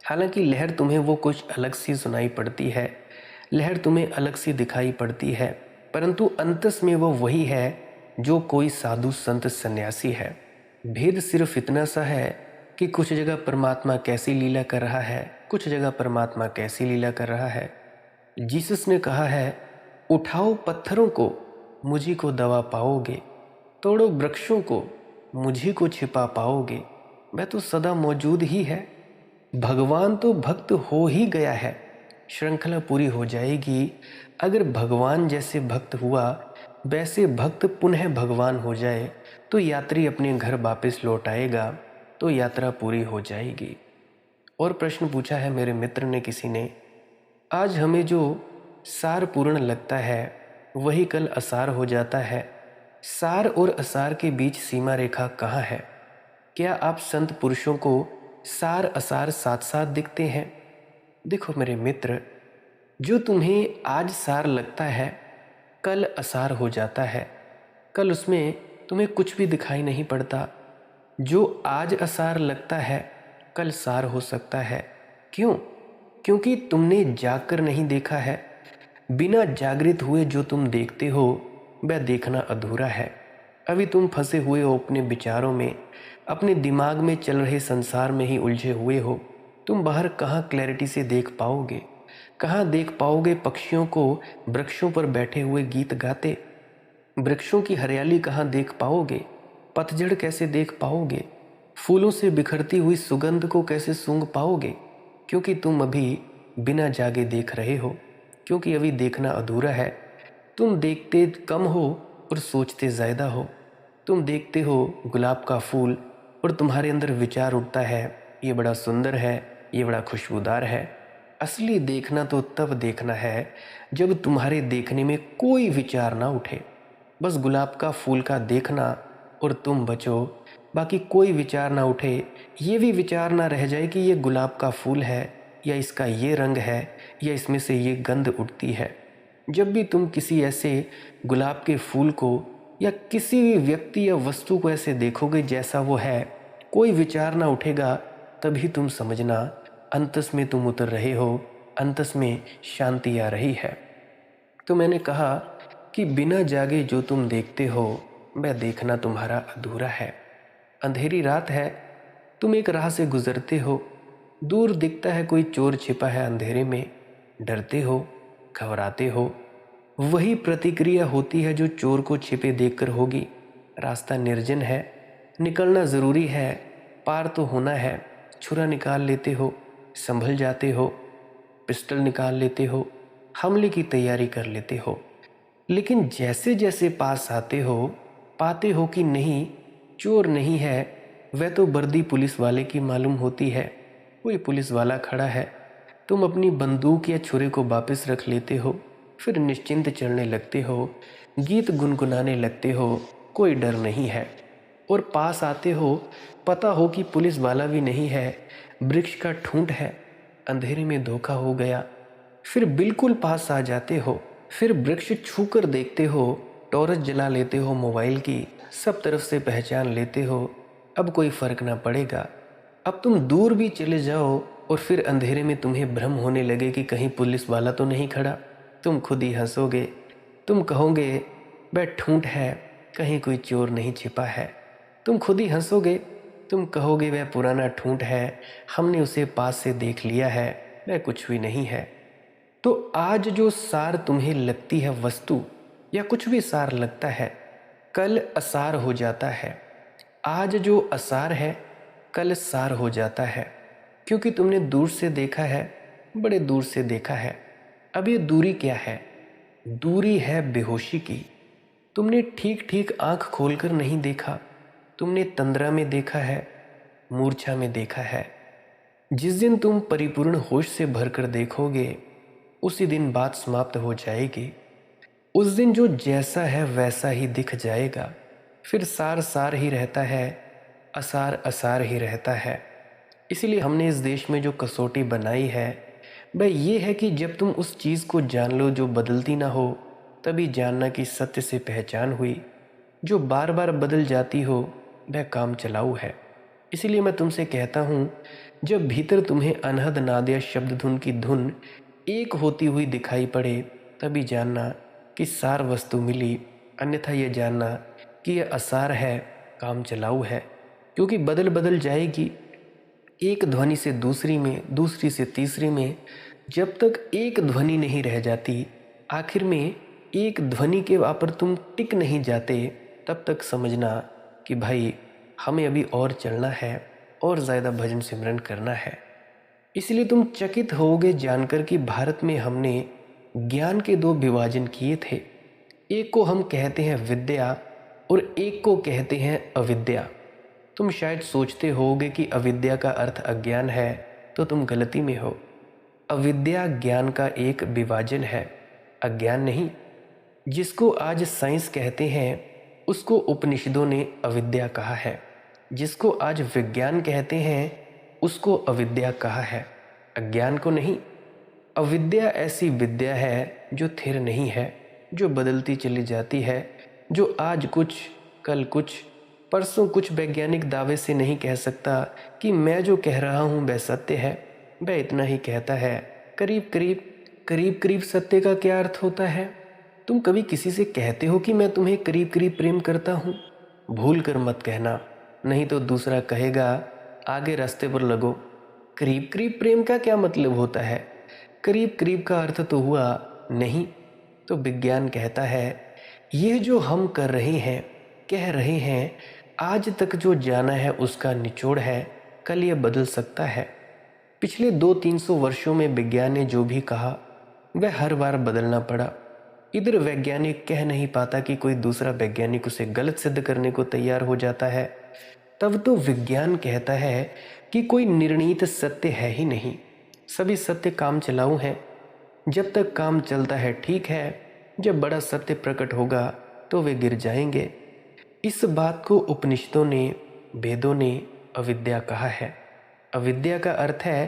हालांकि लहर तुम्हें वो कुछ अलग सी सुनाई पड़ती है, लहर तुम्हें अलग सी दिखाई पड़ती है, परंतु अंतस में वो वही है जो कोई साधु संत सन्यासी है। भेद सिर्फ इतना सा है कि कुछ जगह परमात्मा कैसी लीला कर रहा है, कुछ जगह परमात्मा कैसी लीला कर रहा है। जीसस ने कहा है, उठाओ पत्थरों को, मुझी को दबा पाओगे। तोड़ो वृक्षों को, मुझी को छिपा पाओगे। वह तो सदा मौजूद ही है। भगवान तो भक्त हो ही गया है। श्रृंखला पूरी हो जाएगी अगर भगवान जैसे भक्त हुआ वैसे भक्त पुनः भगवान हो जाए तो यात्री अपने घर वापस लौट आएगा, तो यात्रा पूरी हो जाएगी। और प्रश्न पूछा है मेरे मित्र ने किसी ने, आज हमें जो सार पूर्ण लगता है वही कल असार हो जाता है। सार और असार के बीच सीमा रेखा कहाँ है? क्या आप संत पुरुषों को सार असार साथ साथ दिखते हैं? देखो मेरे मित्र, जो तुम्हें आज सार लगता है कल असार हो जाता है। कल उसमें तुम्हें कुछ भी दिखाई नहीं पड़ता। जो आज असार लगता है कल सार हो सकता है। क्यों? क्योंकि तुमने जागकर नहीं देखा है। बिना जागृत हुए जो तुम देखते हो वह देखना अधूरा है। अभी तुम फंसे हुए हो अपने विचारों में, अपने दिमाग में चल रहे संसार में ही उलझे हुए हो। तुम बाहर कहाँ क्लैरिटी से देख पाओगे? कहाँ देख पाओगे पक्षियों को वृक्षों पर बैठे हुए गीत गाते? वृक्षों की हरियाली कहाँ देख पाओगे? पतझड़ कैसे देख पाओगे? फूलों से बिखरती हुई सुगंध को कैसे सूंघ पाओगे? क्योंकि तुम अभी बिना जागे देख रहे हो, क्योंकि अभी देखना अधूरा है। तुम देखते कम हो और सोचते ज़्यादा हो। तुम देखते हो गुलाब का फूल और तुम्हारे अंदर विचार उठता है, ये बड़ा सुंदर है, ये बड़ा खुशबूदार है। असली देखना तो तब देखना है जब तुम्हारे देखने में कोई विचार ना उठे। बस गुलाब का फूल का देखना और तुम बचो, बाकी कोई विचार ना उठे। ये भी विचार ना रह जाए कि ये गुलाब का फूल है या इसका ये रंग है या इसमें से ये गंध उठती है। जब भी तुम किसी ऐसे गुलाब के फूल को या किसी भी व्यक्ति या वस्तु को ऐसे देखोगे जैसा वो है, कोई विचार ना उठेगा, तभी तुम समझना अंतस में तुम उतर रहे हो, अंतस में शांति आ रही है। तो मैंने कहा कि बिना जागे जो तुम देखते हो वह देखना तुम्हारा अधूरा है। अंधेरी रात है, तुम एक राह से गुजरते हो, दूर दिखता है कोई चोर छिपा है अंधेरे में। डरते हो, घबराते हो। वही प्रतिक्रिया होती है जो चोर को छिपे देखकर होगी। रास्ता निर्जन है, निकलना ज़रूरी है, पार तो होना है। छुरा निकाल लेते हो, संभल जाते हो, पिस्टल निकाल लेते हो, हमले की तैयारी कर लेते हो। लेकिन जैसे जैसे पास आते हो पाते हो कि नहीं, चोर नहीं है, वह तो वर्दी पुलिस वाले की मालूम होती है। कोई पुलिस वाला खड़ा है। तुम अपनी बंदूक या छुरे को वापस रख लेते हो, फिर निश्चिंत चलने लगते हो, गीत गुनगुनाने लगते हो, कोई डर नहीं है। और पास आते हो, पता हो कि पुलिस वाला भी नहीं है, वृक्ष का ठूंठ है, अंधेरे में धोखा हो गया। फिर बिल्कुल पास आ जाते हो, फिर वृक्ष छूकर देखते हो, टॉर्च जला लेते हो मोबाइल की, सब तरफ से पहचान लेते हो। अब कोई फर्क ना पड़ेगा। अब तुम दूर भी चले जाओ और फिर अंधेरे में तुम्हें भ्रम होने लगे कि कहीं पुलिस वाला तो नहीं खड़ा। तुम खुद ही हंसोगे। तुम कहोगे वह ठूंठ है, कहीं कोई चोर नहीं छिपा है। तुम खुद ही हंसोगे। तुम कहोगे वह पुराना ठूंठ है, हमने उसे पास से देख लिया है, वह कुछ भी नहीं है। तो आज जो सार तुम्हें लगती है वस्तु या कुछ भी सार लगता है, कल असार हो जाता है। आज जो असार है कल सार हो जाता है, क्योंकि तुमने दूर से देखा है, बड़े दूर से देखा है। अब ये दूरी क्या है? दूरी है बेहोशी की। तुमने ठीक ठीक आंख खोलकर नहीं देखा, तुमने तंद्रा में देखा है, मूर्छा में देखा है। जिस दिन तुम परिपूर्ण होश से भरकर देखोगे, उसी दिन बात समाप्त हो जाएगी। उस दिन जो जैसा है वैसा ही दिख जाएगा। फिर सार सार ही रहता है, असार असार ही रहता है। इसीलिए हमने इस देश में जो कसौटी बनाई है वह ये है कि जब तुम उस चीज़ को जान लो जो बदलती ना हो, तभी जानना कि सत्य से पहचान हुई। जो बार बार बदल जाती हो वह काम चलाऊ है। इसीलिए मैं तुमसे कहता हूँ, जब भीतर तुम्हें अनहद नाद या शब्द धुन की धुन एक होती हुई दिखाई पड़े, तभी जानना कि सार वस्तु मिली। अन्यथा यह जानना कि यह असार है, काम चलाऊ है। क्योंकि बदल बदल जाएगी, एक ध्वनि से दूसरी में, दूसरी से तीसरी में। जब तक एक ध्वनि नहीं रह जाती, आखिर में एक ध्वनि के वापर तुम टिक नहीं जाते, तब तक समझना कि भाई हमें अभी और चलना है और ज़्यादा भजन सिमरन करना है। इसलिए तुम चकित होगे जानकर कि भारत में हमने ज्ञान के दो विभाजन किए थे। एक को हम कहते हैं विद्या और एक को कहते हैं अविद्या। तुम शायद सोचते होगे कि अविद्या का अर्थ अज्ञान है, तो तुम गलती में हो। अविद्या ज्ञान का एक विभाजन है, अज्ञान नहीं। जिसको आज साइंस कहते हैं, उसको उपनिषदों ने अविद्या कहा है। जिसको आज विज्ञान कहते हैं, उसको अविद्या कहा है, अज्ञान को नहीं। अविद्या ऐसी विद्या है जो स्थिर नहीं है, जो बदलती चली जाती है, जो आज कुछ कल कुछ परसों कुछ वैज्ञानिक दावे से नहीं कह सकता कि मैं जो कह रहा हूँ वह सत्य है। वह इतना ही कहता है, करीब करीब। करीब करीब सत्य का क्या अर्थ होता है? तुम कभी किसी से कहते हो कि मैं तुम्हें करीब करीब प्रेम करता हूँ? भूल कर मत कहना, नहीं तो दूसरा कहेगा आगे रास्ते पर लगो। करीब करीब प्रेम का क्या मतलब होता है? करीब करीब का अर्थ तो हुआ नहीं। तो विज्ञान कहता है, यह जो हम कर रहे हैं, कह रहे हैं, आज तक जो जाना है उसका निचोड़ है। कल यह बदल सकता है। पिछले 200-300 वर्षों में विज्ञान ने जो भी कहा वह हर बार बदलना पड़ा। इधर वैज्ञानिक कह नहीं पाता कि कोई दूसरा वैज्ञानिक उसे गलत सिद्ध करने को तैयार हो जाता है। तब तो विज्ञान कहता है कि कोई निर्णीत सत्य है ही नहीं, सभी सत्य काम चलाऊ हैं। जब तक काम चलता है ठीक है, जब बड़ा सत्य प्रकट होगा तो वे गिर जाएंगे। इस बात को उपनिषदों ने, वेदों ने अविद्या कहा है। अविद्या का अर्थ है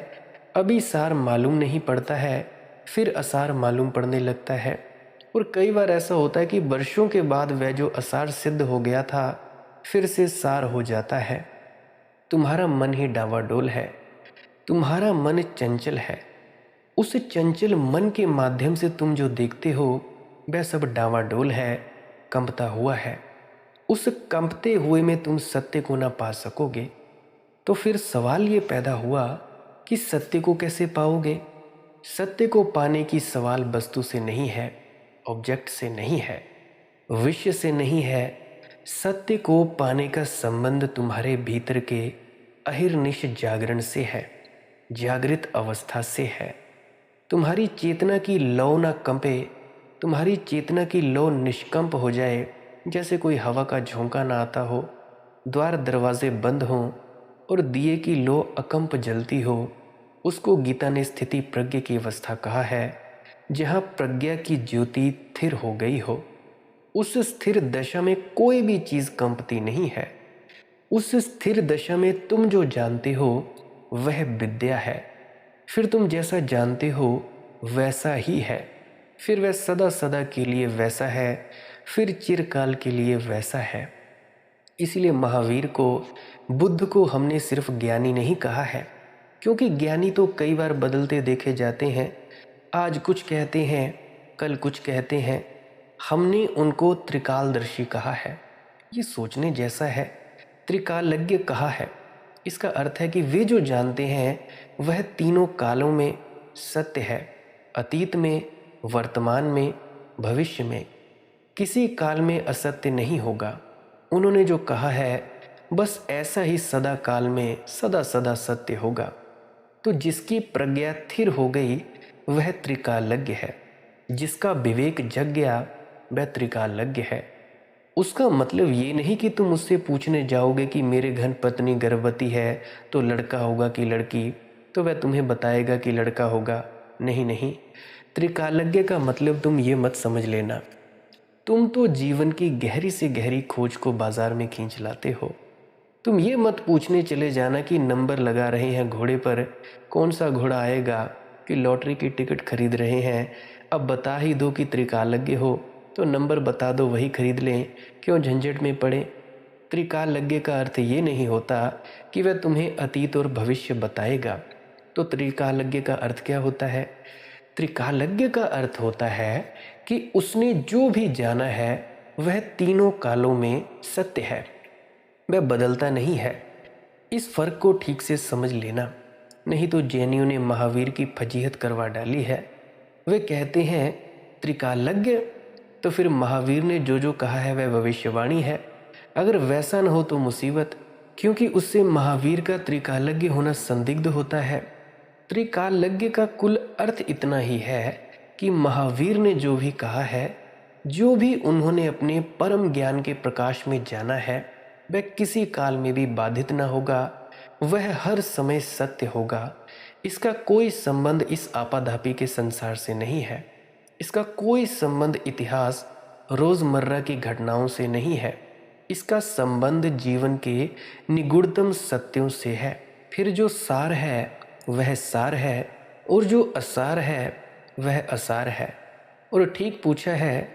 अभी सार मालूम नहीं पड़ता है, फिर असार मालूम पड़ने लगता है। और कई बार ऐसा होता है कि वर्षों के बाद वह जो असार सिद्ध हो गया था फिर से सार हो जाता है। तुम्हारा मन ही डावाडोल है, तुम्हारा मन चंचल है। उस चंचल मन के माध्यम से तुम जो देखते हो वह सब डावाडोल है, कंपता हुआ है। उस कंपते हुए में तुम सत्य को ना पा सकोगे। तो फिर सवाल ये पैदा हुआ कि सत्य को कैसे पाओगे? सत्य को पाने की सवाल वस्तु से नहीं है, ऑब्जेक्ट से नहीं है, विषय से नहीं है। सत्य को पाने का संबंध तुम्हारे भीतर के अहिर्निश जागरण से है, जागृत अवस्था से है। तुम्हारी चेतना की लौ ना कंपे, तुम्हारी चेतना की लौ निष्कंप हो जाए, जैसे कोई हवा का झोंका ना आता हो, द्वार दरवाजे बंद हों और दिए की लौ अकंप जलती हो, उसको गीता ने स्थिति प्रज्ञ की अवस्था कहा है, जहाँ प्रज्ञा की ज्योति स्थिर हो गई हो। उस स्थिर दशा में कोई भी चीज़ कंपती नहीं है। उस स्थिर दशा में तुम जो जानते हो वह विद्या है। फिर तुम जैसा जानते हो वैसा ही है। फिर वह सदा सदा के लिए वैसा है, फिर चिरकाल के लिए वैसा है। इसीलिए महावीर को, बुद्ध को हमने सिर्फ ज्ञानी नहीं कहा है, क्योंकि ज्ञानी तो कई बार बदलते देखे जाते हैं। आज कुछ कहते हैं, कल कुछ कहते हैं। हमने उनको त्रिकालदर्शी कहा है। ये सोचने जैसा है। त्रिकालज्ञ कहा है। इसका अर्थ है कि वे जो जानते हैं वह तीनों कालों में सत्य है, अतीत में, वर्तमान में, भविष्य में। किसी काल में असत्य नहीं होगा। उन्होंने जो कहा है बस ऐसा ही सदा काल में सदा सदा सत्य होगा। तो जिसकी प्रज्ञा स्थिर हो गई वह त्रिकालज्ञ है। जिसका विवेक जग गया वह त्रिकालज्ञ है। उसका मतलब ये नहीं कि तुम उससे पूछने जाओगे कि मेरे घर पत्नी गर्भवती है तो लड़का होगा कि लड़की, तो वह तुम्हें बताएगा कि लड़का होगा। नहीं नहीं, त्रिकालज्ञ का मतलब तुम ये मत समझ लेना। तुम तो जीवन की गहरी से गहरी खोज को बाजार में खींच लाते हो। तुम ये मत पूछने चले जाना कि नंबर लगा रहे हैं घोड़े पर, कौन सा घोड़ा आएगा, कि लॉटरी की टिकट खरीद रहे हैं, अब बता ही दो कि त्रिकालज्ञ हो तो नंबर बता दो वही खरीद लें, क्यों झंझट में पड़े। त्रिकालज्ञ का अर्थ ये नहीं होता कि वह तुम्हें अतीत और भविष्य बताएगा। तो त्रिकालज्ञ का अर्थ क्या होता है? त्रिकालज्ञ का अर्थ होता है कि उसने जो भी जाना है वह तीनों कालों में सत्य है, वह बदलता नहीं है। इस फर्क को ठीक से समझ लेना, नहीं तो जैनियों ने महावीर की फजीहत करवा डाली है। वे कहते हैं त्रिकालज्ञ, तो फिर महावीर ने जो जो कहा है वह भविष्यवाणी है। अगर वैसा न हो तो मुसीबत, क्योंकि उससे महावीर का त्रिकालज्ञ होना संदिग्ध होता है। त्रिकालज्ञ का कुल अर्थ इतना ही है कि महावीर ने जो भी कहा है, जो भी उन्होंने अपने परम ज्ञान के प्रकाश में जाना है, वह किसी काल में भी बाधित न होगा, वह हर समय सत्य होगा। इसका कोई संबंध इस आपाधापी के संसार से नहीं है। इसका कोई संबंध इतिहास रोजमर्रा की घटनाओं से नहीं है। इसका संबंध जीवन के निगूढ़तम सत्यों से है। फिर जो सार है वह सार है, और जो असार है वह असार है। और ठीक पूछा है,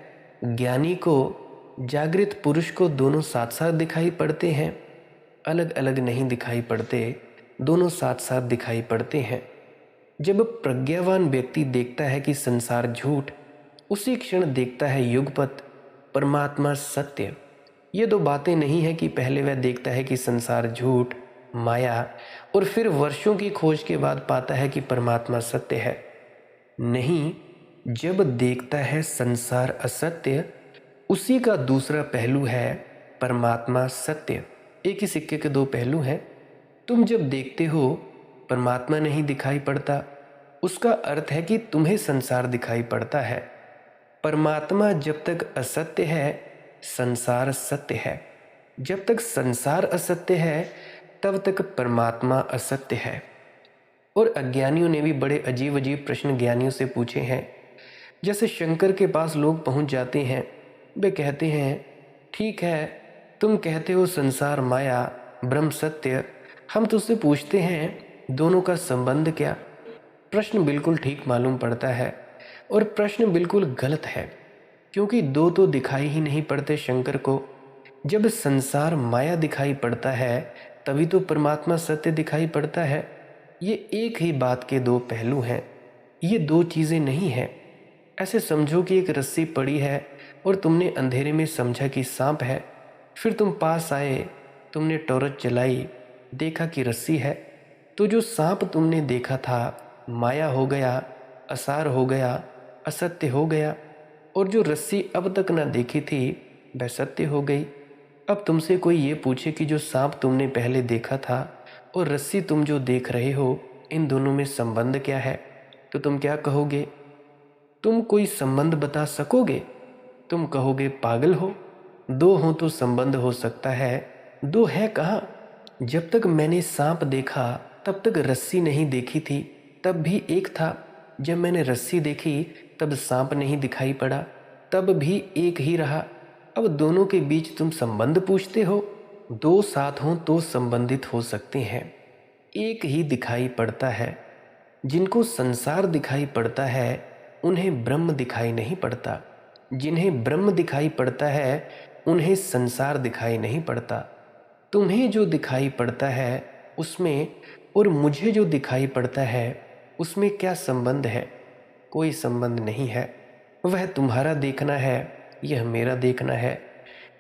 ज्ञानी को जागृत पुरुष को दोनों साथ साथ दिखाई पड़ते हैं? अलग अलग नहीं दिखाई पड़ते, दोनों साथ साथ दिखाई पड़ते हैं। जब प्रज्ञावान व्यक्ति देखता है कि संसार झूठ, उसी क्षण देखता है युगपत परमात्मा सत्य। ये दो बातें नहीं है कि पहले वह देखता है कि संसार झूठ माया, और फिर वर्षों की खोज के बाद पाता है कि परमात्मा सत्य है। नहीं, जब देखता है संसार असत्य, उसी का दूसरा पहलू है परमात्मा सत्य। एक ही सिक्के के दो पहलू हैं। तुम जब देखते हो परमात्मा नहीं दिखाई पड़ता, उसका अर्थ है कि तुम्हें संसार दिखाई पड़ता है। परमात्मा जब तक असत्य है, संसार सत्य है। जब तक संसार असत्य है, तब तक परमात्मा असत्य है। और अज्ञानियों ने भी बड़े अजीब अजीब प्रश्न ज्ञानियों से पूछे हैं। जैसे शंकर के पास लोग पहुंच जाते हैं, वे कहते हैं ठीक है, तुम कहते हो संसार माया ब्रह्म सत्य, हम तुझसे पूछते हैं दोनों का संबंध क्या। प्रश्न बिल्कुल ठीक मालूम पड़ता है, और प्रश्न बिल्कुल गलत है, क्योंकि दो तो दिखाई ही नहीं पड़ते शंकर को। जब संसार माया दिखाई पड़ता है तभी तो परमात्मा सत्य दिखाई पड़ता है। ये एक ही बात के दो पहलू हैं, ये दो चीज़ें नहीं हैं। ऐसे समझो कि एक रस्सी पड़ी है और तुमने अंधेरे में समझा कि सांप है, फिर तुम पास आए, तुमने टॉर्च जलाई, देखा कि रस्सी है, तो जो सांप तुमने देखा था माया हो गया, असार हो गया, असत्य हो गया, और जो रस्सी अब तक ना देखी थी वह सत्य हो गई। अब तुमसे कोई ये पूछे कि जो सांप तुमने पहले देखा था और रस्सी तुम जो देख रहे हो, इन दोनों में संबंध क्या है, तो तुम क्या कहोगे? तुम कोई संबंध बता सकोगे? तुम कहोगे पागल हो, दो हो तो संबंध हो सकता है, दो है कहाँ? जब तक मैंने सांप देखा तब तक रस्सी नहीं देखी थी, तब भी एक था। जब मैंने रस्सी देखी तब सांप नहीं दिखाई पड़ा, तब भी एक ही रहा। अब दोनों के बीच तुम संबंध पूछते हो? दो साथ हों तो संबंधित हो सकते हैं, एक ही दिखाई पड़ता है। जिनको संसार दिखाई पड़ता है उन्हें ब्रह्म दिखाई नहीं पड़ता, जिन्हें ब्रह्म दिखाई पड़ता है उन्हें संसार दिखाई नहीं पड़ता। तुम्हें जो दिखाई पड़ता है उसमें और मुझे जो दिखाई पड़ता है उसमें क्या संबंध है? कोई संबंध नहीं है। वह तुम्हारा देखना है, यह मेरा देखना है।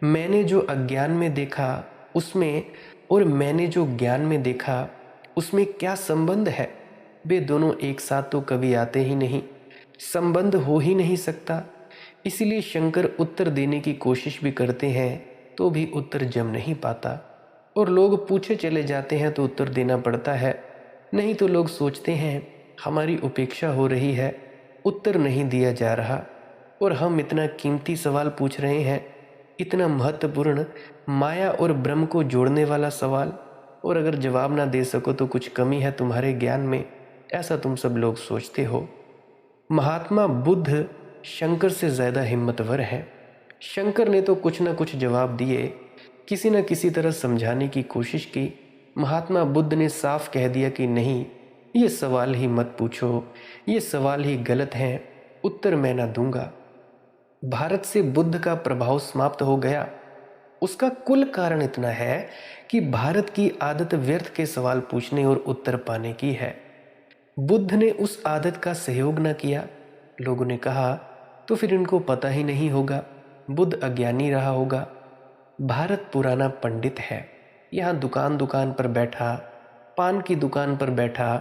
मैंने जो अज्ञान में देखा उसमें और मैंने जो ज्ञान में देखा उसमें क्या संबंध है? वे दोनों एक साथ तो कभी आते ही नहीं, संबंध हो ही नहीं सकता। इसलिए शंकर उत्तर देने की कोशिश भी करते हैं तो भी उत्तर जम नहीं पाता, और लोग पूछे चले जाते हैं तो उत्तर देना पड़ता है। नहीं तो लोग सोचते हैं हमारी उपेक्षा हो रही है, उत्तर नहीं दिया जा रहा, और हम इतना कीमती सवाल पूछ रहे हैं, इतना महत्वपूर्ण, माया और ब्रह्म को जोड़ने वाला सवाल, और अगर जवाब ना दे सको तो कुछ कमी है तुम्हारे ज्ञान में, ऐसा तुम सब लोग सोचते हो। महात्मा बुद्ध शंकर से ज़्यादा हिम्मतवर हैं। शंकर ने तो कुछ ना कुछ जवाब दिए, किसी न किसी तरह समझाने की कोशिश की। महात्मा बुद्ध ने साफ कह दिया कि नहीं, ये सवाल ही मत पूछो, ये सवाल ही गलत हैं, उत्तर मैं ना दूंगा। भारत से बुद्ध का प्रभाव समाप्त हो गया। उसका कुल कारण इतना है कि भारत की आदत व्यर्थ के सवाल पूछने और उत्तर पाने की है। बुद्ध ने उस आदत का सहयोग न किया। लोगों ने कहा तो फिर इनको पता ही नहीं होगा, बुद्ध अज्ञानी रहा होगा। भारत पुराना पंडित है। यहाँ दुकान दुकान पर बैठा, पान की दुकान पर बैठा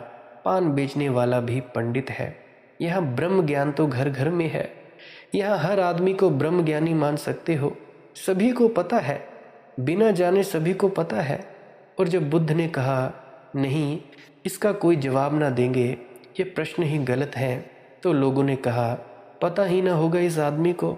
पान बेचने वाला भी पंडित है। यहाँ ब्रह्म ज्ञान तो घर घर में है। यहाँ हर आदमी को ब्रह्म ज्ञानी मान सकते हो, सभी को पता है, बिना जाने सभी को पता है। और जब बुद्ध ने कहा नहीं, इसका कोई जवाब ना देंगे, ये प्रश्न ही गलत है, तो लोगों ने कहा पता ही ना होगा इस आदमी को।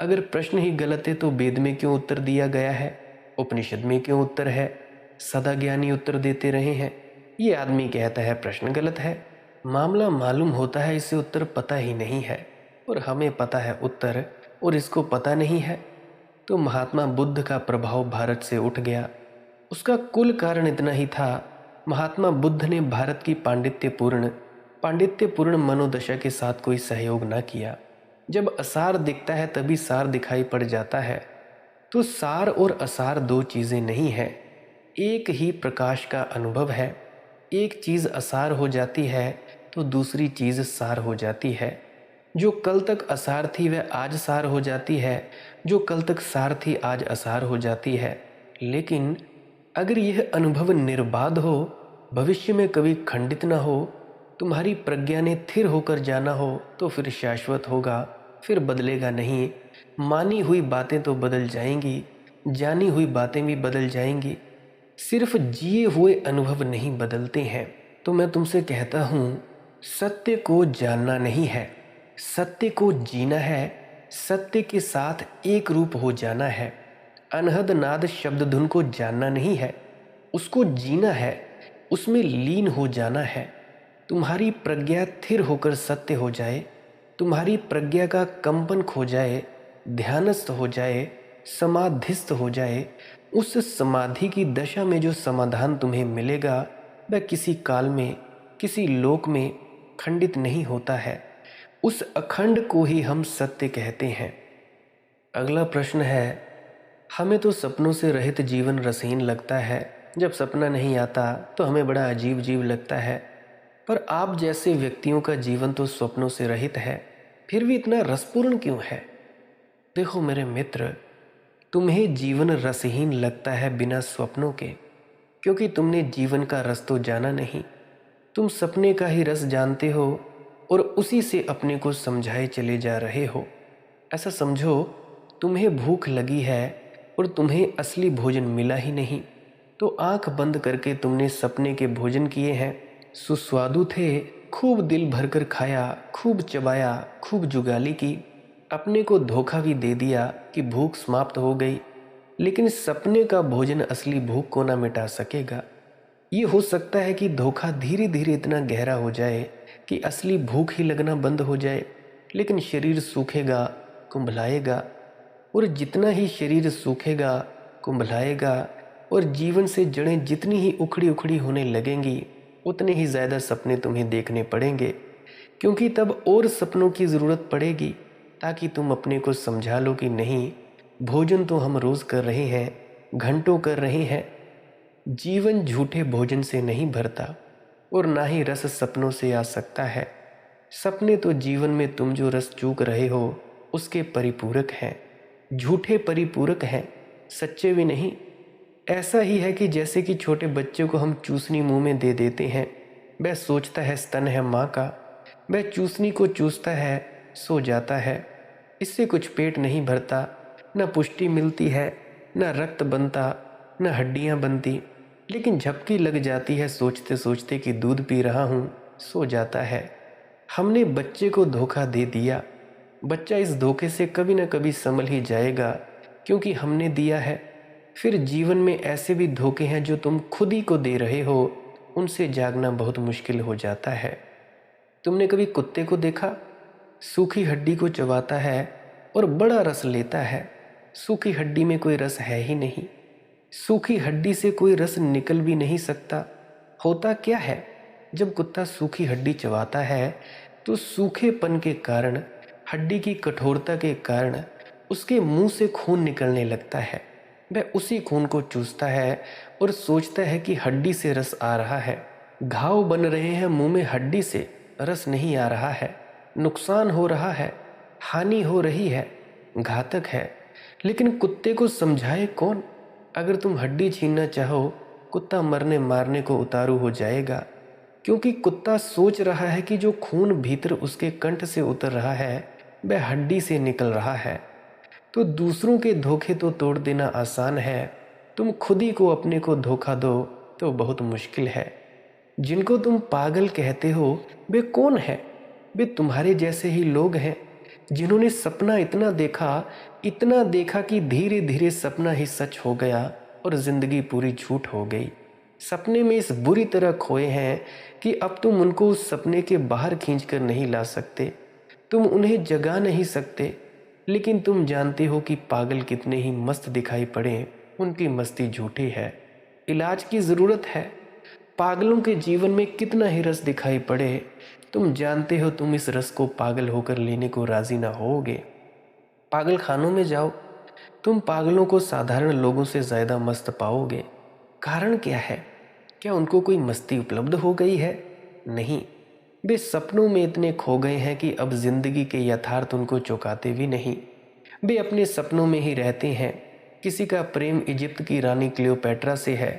अगर प्रश्न ही गलत है तो वेद में क्यों उत्तर दिया गया है, उपनिषद में क्यों उत्तर है, सदा ज्ञानी उत्तर देते रहे हैं। ये आदमी कहता है प्रश्न गलत है, मामला मालूम होता है इसे उत्तर पता ही नहीं है, और हमें पता है उत्तर और इसको पता नहीं है। तो महात्मा बुद्ध का प्रभाव भारत से उठ गया। उसका कुल कारण इतना ही था, महात्मा बुद्ध ने भारत की पांडित्यपूर्ण मनोदशा के साथ कोई सहयोग न किया। जब असार दिखता है तभी सार दिखाई पड़ जाता है। तो सार और असार दो चीज़ें नहीं हैं, एक ही प्रकाश का अनुभव है। एक चीज़ असार हो जाती है तो दूसरी चीज़ सार हो जाती है। जो कल तक असार थी वह आज सार हो जाती है, जो कल तक सार थी आज असार हो जाती है। लेकिन अगर यह अनुभव निर्बाध हो, भविष्य में कभी खंडित न हो, तुम्हारी प्रज्ञा ने थिर होकर जाना हो, तो फिर शाश्वत होगा, फिर बदलेगा नहीं। मानी हुई बातें तो बदल जाएंगी, जानी हुई बातें भी बदल जाएंगी, सिर्फ जिए हुए अनुभव नहीं बदलते हैं। तो मैं तुमसे कहता हूँ, सत्य को जानना नहीं है, सत्य को जीना है, सत्य के साथ एक रूप हो जाना है। अनहद नाद शब्द धुन को जानना नहीं है, उसको जीना है, उसमें लीन हो जाना है। तुम्हारी प्रज्ञा स्थिर होकर सत्य हो जाए, तुम्हारी प्रज्ञा का कंपन खो जाए, ध्यानस्थ हो जाए, समाधिस्थ हो जाए। उस समाधि की दशा में जो समाधान तुम्हें मिलेगा वह किसी काल में, किसी लोक में खंडित नहीं होता है। उस अखंड को ही हम सत्य कहते हैं। अगला प्रश्न है, हमें तो सपनों से रहित जीवन रसहीन लगता है। जब सपना नहीं आता तो हमें बड़ा अजीब अजीब लगता है। पर आप जैसे व्यक्तियों का जीवन तो स्वप्नों से रहित है, फिर भी इतना रसपूर्ण क्यों है? देखो मेरे मित्र, तुम्हें जीवन रसहीन लगता है बिना स्वप्नों के, क्योंकि तुमने जीवन का रस तो जाना नहीं। तुम सपने का ही रस जानते हो और उसी से अपने को समझाए चले जा रहे हो। ऐसा समझो, तुम्हें भूख लगी है और तुम्हें असली भोजन मिला ही नहीं, तो आंख बंद करके तुमने सपने के भोजन किए हैं। सुस्वादु थे, खूब दिल भरकर खाया, खूब चबाया, खूब जुगाली की, अपने को धोखा भी दे दिया कि भूख समाप्त हो गई। लेकिन सपने का भोजन असली भूख को ना मिटा सकेगा। ये हो सकता है कि धोखा धीरे धीरे इतना गहरा हो जाए कि असली भूख ही लगना बंद हो जाए, लेकिन शरीर सूखेगा, कुंभलाएगा, और जितना ही शरीर सूखेगा, कुंभलाएगा और जीवन से जड़ें जितनी ही उखड़ी उखड़ी होने लगेंगी, उतने ही ज़्यादा सपने तुम्हें देखने पड़ेंगे, क्योंकि तब और सपनों की ज़रूरत पड़ेगी, ताकि तुम अपने को समझा लो कि नहीं, भोजन तो हम रोज़ कर रहे हैं, घंटों कर रहे हैं। जीवन झूठे भोजन से नहीं भरता और ना ही रस सपनों से आ सकता है। सपने तो जीवन में तुम जो रस चूक रहे हो उसके परिपूरक हैं, झूठे परिपूरक हैं, सच्चे भी नहीं। ऐसा ही है कि जैसे कि छोटे बच्चे को हम चूसनी मुंह में दे देते हैं, वह सोचता है स्तन है माँ का, वह चूसनी को चूसता है, सो जाता है। इससे कुछ पेट नहीं भरता, न पुष्टि मिलती है, न रक्त बनता, न हड्डियाँ बनती, लेकिन झपकी लग जाती है सोचते सोचते कि दूध पी रहा हूँ, सो जाता है। हमने बच्चे को धोखा दे दिया। बच्चा इस धोखे से कभी ना कभी संभल ही जाएगा, क्योंकि हमने दिया है। फिर जीवन में ऐसे भी धोखे हैं जो तुम खुद ही को दे रहे हो, उनसे जागना बहुत मुश्किल हो जाता है। तुमने कभी कुत्ते को देखा? सूखी हड्डी को चबाता है और बड़ा रस लेता है। सूखी हड्डी में कोई रस है ही नहीं। सूखी हड्डी से कोई रस निकल भी नहीं सकता। होता क्या है, जब कुत्ता सूखी हड्डी चबाता है तो सूखेपन के कारण, हड्डी की कठोरता के कारण उसके मुंह से खून निकलने लगता है। वह उसी खून को चूसता है और सोचता है कि हड्डी से रस आ रहा है। घाव बन रहे हैं मुंह में, हड्डी से रस नहीं आ रहा है। नुकसान हो रहा है, हानि हो रही है, घातक है। लेकिन कुत्ते को समझाए कौन? अगर तुम हड्डी छीनना चाहो, कुत्ता मरने मारने को उतारू हो जाएगा, क्योंकि कुत्ता सोच रहा है कि जो खून भीतर उसके कंठ से उतर रहा है वह हड्डी से निकल रहा है। तो दूसरों के धोखे तो तोड़ देना आसान है, तुम खुद ही को अपने को धोखा दो तो बहुत मुश्किल है। जिनको तुम पागल कहते हो वे कौन है? वे तुम्हारे जैसे ही लोग हैं, जिन्होंने सपना इतना देखा कि धीरे धीरे सपना ही सच हो गया और जिंदगी पूरी झूठ हो गई। सपने में इस बुरी तरह खोए हैं कि अब तुम उनको उस सपने के बाहर खींच कर नहीं ला सकते, तुम उन्हें जगा नहीं सकते। लेकिन तुम जानते हो कि पागल कितने ही मस्त दिखाई पड़े, उनकी मस्ती झूठी है। इलाज की ज़रूरत है। पागलों के जीवन में कितना ही रस दिखाई पड़े, तुम जानते हो तुम इस रस को पागल होकर लेने को राजी ना होगे। पागल खानों में जाओ, तुम पागलों को साधारण लोगों से ज़्यादा मस्त पाओगे। कारण क्या है? क्या उनको कोई मस्ती उपलब्ध हो गई है? नहीं, वे सपनों में इतने खो गए हैं कि अब जिंदगी के यथार्थ उनको चौंकाते भी नहीं। वे अपने सपनों में ही रहते हैं। किसी का प्रेम इजिप्ट की रानी क्लियोपैट्रा से है।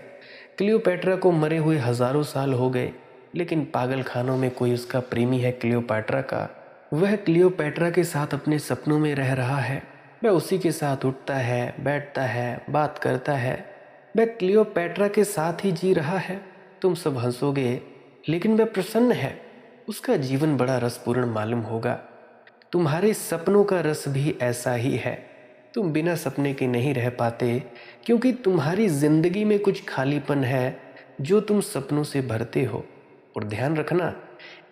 क्लियोपैट्रा को मरे हुए हजारों साल हो गए, लेकिन पागल खानों में कोई उसका प्रेमी है क्लियोपैट्रा का। वह क्लियोपैट्रा के साथ अपने सपनों में रह रहा है। वह उसी के साथ उठता है, बैठता है, बात करता है। वह क्लियोपैट्रा के साथ ही जी रहा है। तुम सब हंसोगे, लेकिन वह प्रसन्न है। उसका जीवन बड़ा रसपूर्ण मालूम होगा। तुम्हारे सपनों का रस भी ऐसा ही है। तुम बिना सपने के नहीं रह पाते, क्योंकि तुम्हारी जिंदगी में कुछ खालीपन है जो तुम सपनों से भरते हो। और ध्यान रखना,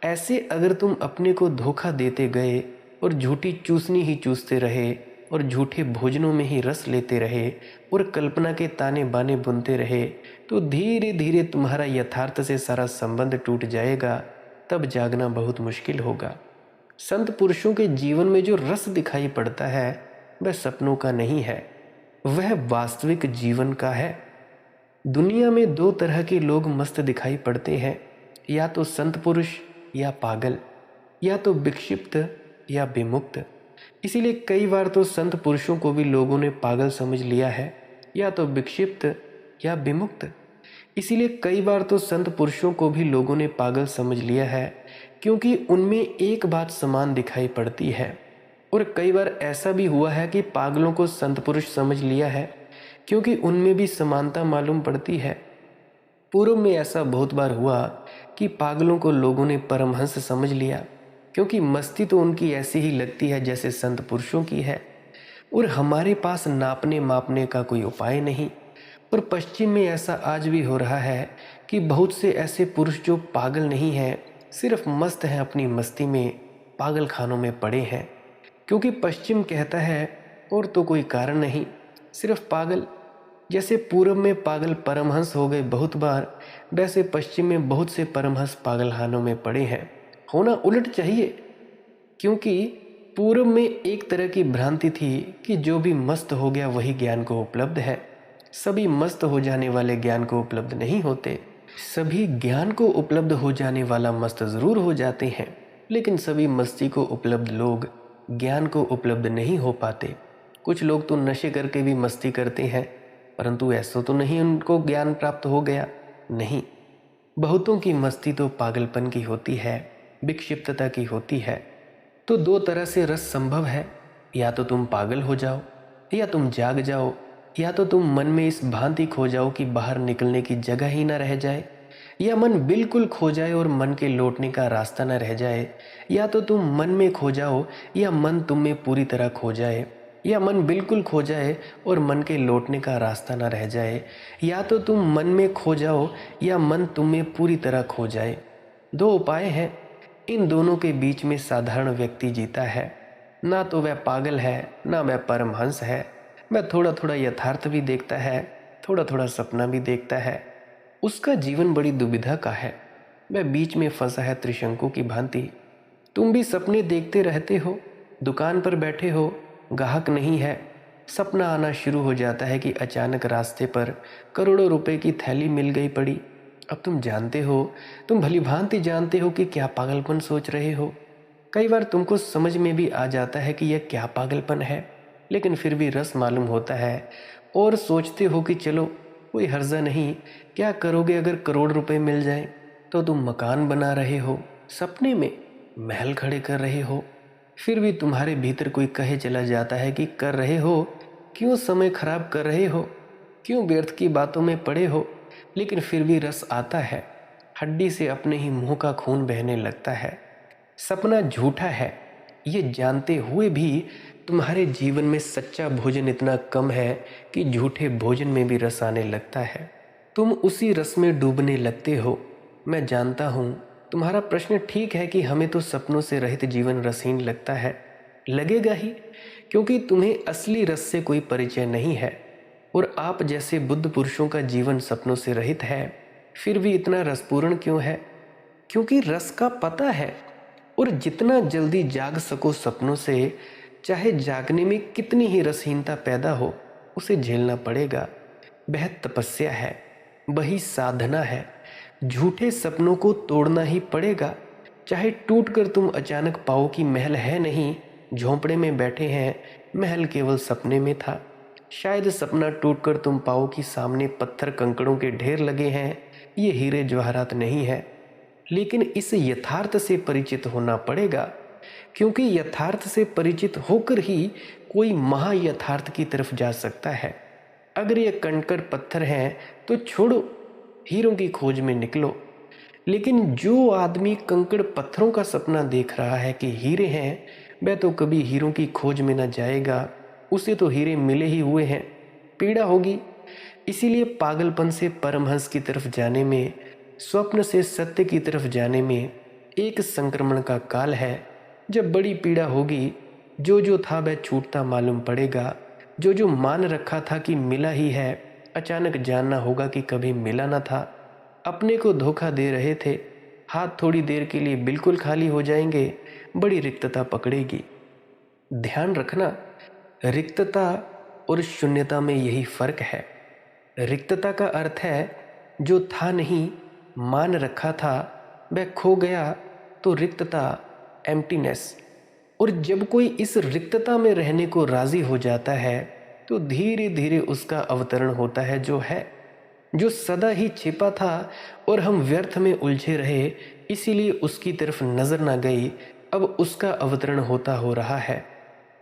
ऐसे अगर तुम अपने को धोखा देते गए और झूठी चूसनी ही चूसते रहे और झूठे भोजनों में ही रस लेते रहे और कल्पना के ताने बाने बुनते रहे, तो धीरे धीरे तुम्हारा यथार्थ से सारा संबंध टूट जाएगा। तब जागना बहुत मुश्किल होगा। संत पुरुषों के जीवन में जो रस दिखाई पड़ता है वह सपनों का नहीं है, वह वास्तविक जीवन का है। दुनिया में दो तरह के लोग मस्त दिखाई पड़ते हैं, या तो संत पुरुष या पागल, या तो विक्षिप्त या विमुक्त। इसीलिए कई बार तो संत पुरुषों को भी लोगों ने पागल समझ लिया है, या तो विक्षिप्त या विमुक्त। इसीलिए कई बार तो संत पुरुषों को भी लोगों ने पागल समझ लिया है, क्योंकि उनमें एक बात समान दिखाई पड़ती है। और कई बार ऐसा भी हुआ है कि पागलों को संत पुरुष समझ लिया है, क्योंकि उनमें भी समानता मालूम पड़ती है। पूर्व में ऐसा बहुत बार हुआ कि पागलों को लोगों ने परमहंस समझ लिया, क्योंकि मस्ती तो उनकी ऐसी ही लगती है जैसे संत पुरुषों की है, और हमारे पास नापने मापने का कोई उपाय नहीं। और पश्चिम में ऐसा आज भी हो रहा है कि बहुत से ऐसे पुरुष जो पागल नहीं हैं, सिर्फ मस्त हैं, अपनी मस्ती में पागल खानों में पड़े हैं। क्योंकि पश्चिम कहता है और तो कोई कारण नहीं, सिर्फ पागल। जैसे पूर्व में पागल परमहंस हो गए बहुत बार, वैसे पश्चिम में बहुत से परमहंस पागल खानों में पड़े हैं। होना उलट चाहिए, क्योंकि पूर्व में एक तरह की भ्रांति थी कि जो भी मस्त हो गया वही ज्ञान को उपलब्ध है। सभी मस्त हो जाने वाले ज्ञान को उपलब्ध नहीं होते। सभी ज्ञान को उपलब्ध हो जाने वाला मस्त जरूर हो जाते हैं, लेकिन सभी मस्ती को उपलब्ध लोग ज्ञान को उपलब्ध नहीं हो पाते। कुछ लोग तो नशे करके भी मस्ती करते हैं, परंतु ऐसा तो नहीं उनको ज्ञान प्राप्त हो गया। नहीं, बहुतों की मस्ती तो पागलपन की होती है, विक्षिप्तता की होती है। तो दो तरह से रस संभव है, या तो तुम पागल हो जाओ, या तुम जाग जाओ, या तो तुम मन में इस भांति खो जाओ कि बाहर निकलने की जगह ही ना रह जाए। या मन बिल्कुल खो जाए और मन के लौटने का रास्ता न रह जाए, या तो तुम मन में खो जाओ या मन तुम में पूरी तरह खो जाए, या मन बिल्कुल खो जाए और मन के लौटने का रास्ता न रह जाए, या तो तुम मन में खो जाओ या मन तुम में पूरी तरह खो जाए। दो उपाय हैं, इन दोनों के बीच में साधारण व्यक्ति जीता है। ना तो वह पागल है, ना वह परमहंस है। वह थोड़ा थोड़ा यथार्थ भी देखता है, थोड़ा थोड़ा सपना भी देखता है। उसका जीवन बड़ी दुविधा का है। वह बीच में फंसा है त्रिशंकु की भांति। तुम भी सपने देखते रहते हो, दुकान पर बैठे हो, ग्राहक नहीं है। सपना आना शुरू हो जाता है कि अचानक रास्ते पर करोड़ों रुपए की थैली मिल गई पड़ी। अब तुम जानते हो, तुम भली भांति जानते हो कि क्या पागलपन सोच रहे हो। कई बार तुमको समझ में भी आ जाता है कि यह क्या पागलपन है, लेकिन फिर भी रस मालूम होता है और सोचते हो कि चलो कोई हर्जा नहीं, क्या करोगे अगर करोड़ रुपए मिल जाए। तो तुम मकान बना रहे हो, सपने में महल खड़े कर रहे हो। फिर भी तुम्हारे भीतर कोई कहे चला जाता है कि कर रहे हो, क्यों समय खराब कर रहे हो, क्यों व्यर्थ की बातों में पड़े हो। लेकिन फिर भी रस आता है, हड्डी से अपने ही मुंह का खून बहने लगता है। सपना झूठा है, ये जानते हुए भी तुम्हारे जीवन में सच्चा भोजन इतना कम है कि झूठे भोजन में भी रस आने लगता है। तुम उसी रस में डूबने लगते हो। मैं जानता हूँ तुम्हारा प्रश्न ठीक है कि हमें तो सपनों से रहित जीवन रसहीन लगता है। लगेगा ही, क्योंकि तुम्हें असली रस से कोई परिचय नहीं है और आप जैसे बुद्ध पुरुषों का जीवन सपनों से रहित है। फिर भी इतना रसपूर्ण क्यों है? क्योंकि रस का पता है, और जितना जल्दी जाग सको सपनों से, चाहे जागने में कितनी ही रसहीनता पैदा हो, उसे झेलना पड़ेगा। वह तपस्या है, वही साधना है। झूठे सपनों को तोड़ना ही पड़ेगा। चाहे टूटकर तुम अचानक पाओ कि महल है नहीं, झोंपड़े में बैठे हैं, महल केवल सपने में था। शायद सपना टूटकर तुम पाओ कि सामने पत्थर कंकड़ों के ढेर लगे हैं, ये हीरे जवाहरात नहीं है। लेकिन इस यथार्थ से परिचित होना पड़ेगा, क्योंकि यथार्थ से परिचित होकर ही कोई महायथार्थ की तरफ जा सकता है। अगर ये कंकड़ पत्थर हैं तो छोड़ो, हीरों की खोज में निकलो। लेकिन जो आदमी कंकड़ पत्थरों का सपना देख रहा है कि हीरे हैं, वह तो कभी हीरों की खोज में न जाएगा। उसे तो हीरे मिले ही हुए हैं, पीड़ा होगी। इसीलिए पागलपन से परमहंस की तरफ जाने में, स्वप्न से सत्य की तरफ जाने में एक संक्रमण का काल है। जब बड़ी पीड़ा होगी, जो जो था वह छूटता मालूम पड़ेगा। जो जो मान रखा था कि मिला ही है, अचानक जानना होगा कि कभी मिला न था। अपने को धोखा दे रहे थे, हाथ थोड़ी देर के लिए बिल्कुल खाली हो जाएंगे, बड़ी रिक्तता पकड़ेगी। ध्यान रखना, रिक्तता और शून्यता में यही फर्क है। रिक्तता का अर्थ है जो था नहीं, मान रखा था, वह खो गया, तो रिक्तता, एम्प्टीनेस। और जब कोई इस रिक्तता में रहने को राजी हो जाता है, तो धीरे धीरे उसका अवतरण होता है, जो है, जो सदा ही छिपा था और हम व्यर्थ में उलझे रहे, इसीलिए उसकी तरफ नजर ना गई। अब उसका अवतरण होता हो रहा है,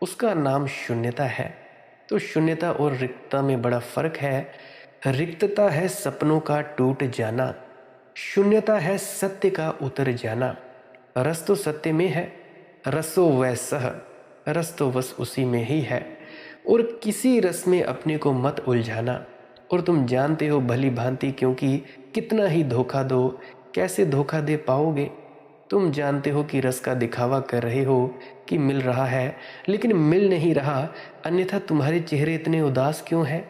उसका नाम शून्यता है। तो शून्यता और रिक्तता में बड़ा फर्क है। रिक्तता है सपनों का टूट जाना, शून्यता है सत्य का उतर जाना। रस तो सत्य में है, रसो वैसह, रस तो बस उसी में ही है। और किसी रस में अपने को मत उलझाना। और तुम जानते हो भली भांति, क्योंकि कितना ही धोखा दो, कैसे धोखा दे पाओगे। तुम जानते हो कि रस का दिखावा कर रहे हो कि मिल रहा है, लेकिन मिल नहीं रहा। अन्यथा तुम्हारे चेहरे इतने उदास क्यों हैं?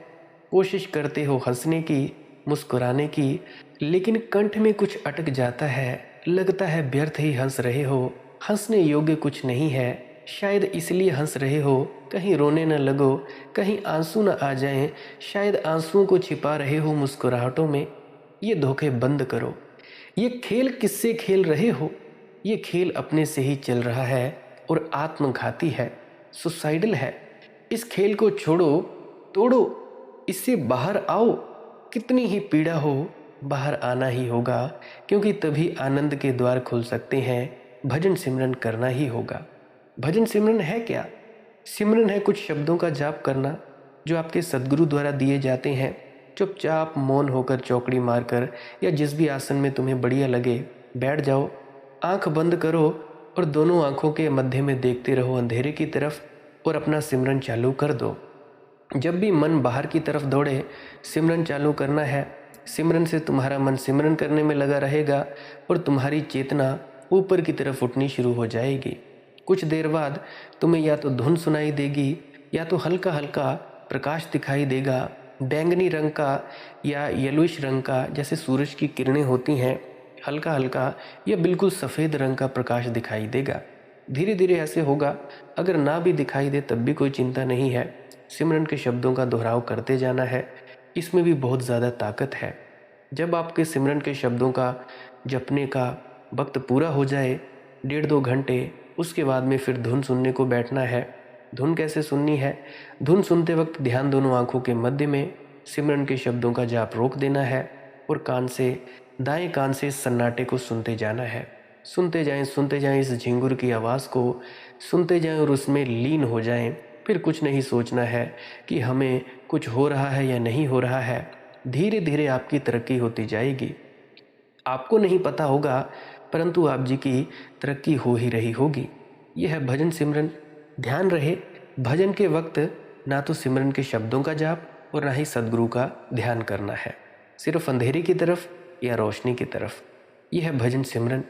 कोशिश करते हो हंसने की, मुस्कुराने की, लेकिन कंठ में कुछ अटक जाता है। लगता है व्यर्थ ही हंस रहे हो, हंसने योग्य कुछ नहीं है। शायद इसलिए हंस रहे हो, कहीं रोने न लगो, कहीं आंसू न आ जाएं। शायद आंसुओं को छिपा रहे हो मुस्कुराहटों में। ये धोखे बंद करो। ये खेल किससे खेल रहे हो? ये खेल अपने से ही चल रहा है और आत्मघाती है, सुसाइडल है। इस खेल को छोड़ो, तोड़ो, इससे बाहर आओ। कितनी ही पीड़ा हो, बाहर आना ही होगा, क्योंकि तभी आनंद के द्वार खुल सकते हैं। भजन सिमरन करना ही होगा। भजन सिमरन है क्या? सिमरन है कुछ शब्दों का जाप करना, जो आपके सदगुरु द्वारा दिए जाते हैं। चुपचाप मौन होकर चौकड़ी मारकर या जिस भी आसन में तुम्हें बढ़िया लगे बैठ जाओ। आंख बंद करो और दोनों आंखों के मध्य में देखते रहो अंधेरे की तरफ और अपना सिमरन चालू कर दो। जब भी मन बाहर की तरफ दौड़े सिमरन चालू करना है। सिमरन से तुम्हारा मन सिमरन करने में लगा रहेगा और तुम्हारी चेतना ऊपर की तरफ उठनी शुरू हो जाएगी। कुछ देर बाद तुम्हें या तो धुन सुनाई देगी या तो हल्का हल्का प्रकाश दिखाई देगा, बैंगनी रंग का या येलोइश रंग का, जैसे सूरज की किरणें होती हैं, हल्का हल्का या बिल्कुल सफ़ेद रंग का प्रकाश दिखाई देगा। धीरे धीरे ऐसे होगा। अगर ना भी दिखाई दे तब भी कोई चिंता नहीं है। सिमरन के शब्दों का दोहराव करते जाना है, इसमें भी बहुत ज़्यादा ताकत है। जब आपके सिमरन के शब्दों का जपने का वक्त पूरा हो जाए 1.5-2 घंटे, उसके बाद में फिर धुन सुनने को बैठना है। धुन कैसे सुननी है? धुन सुनते वक्त ध्यान दोनों आंखों के मध्य में सिमरन के शब्दों का जाप रोक देना है और दाएं कान से सन्नाटे को सुनते जाना है। सुनते जाएं इस झिंगुर की आवाज़ को, सुनते जाएं और उसमें लीन हो जाएं। फिर कुछ नहीं सोचना है कि हमें कुछ हो रहा है या नहीं हो रहा है। धीरे धीरे आपकी तरक्की होती जाएगी। आपको नहीं पता होगा परंतु आप जी की तरक्की हो ही रही होगी। यह है भजन सिमरन। ध्यान रहे, भजन के वक्त ना तो सिमरन के शब्दों का जाप और ना ही सदगुरु का ध्यान करना है, सिर्फ अंधेरे की तरफ या रोशनी की तरफ। यह है भजन सिमरन।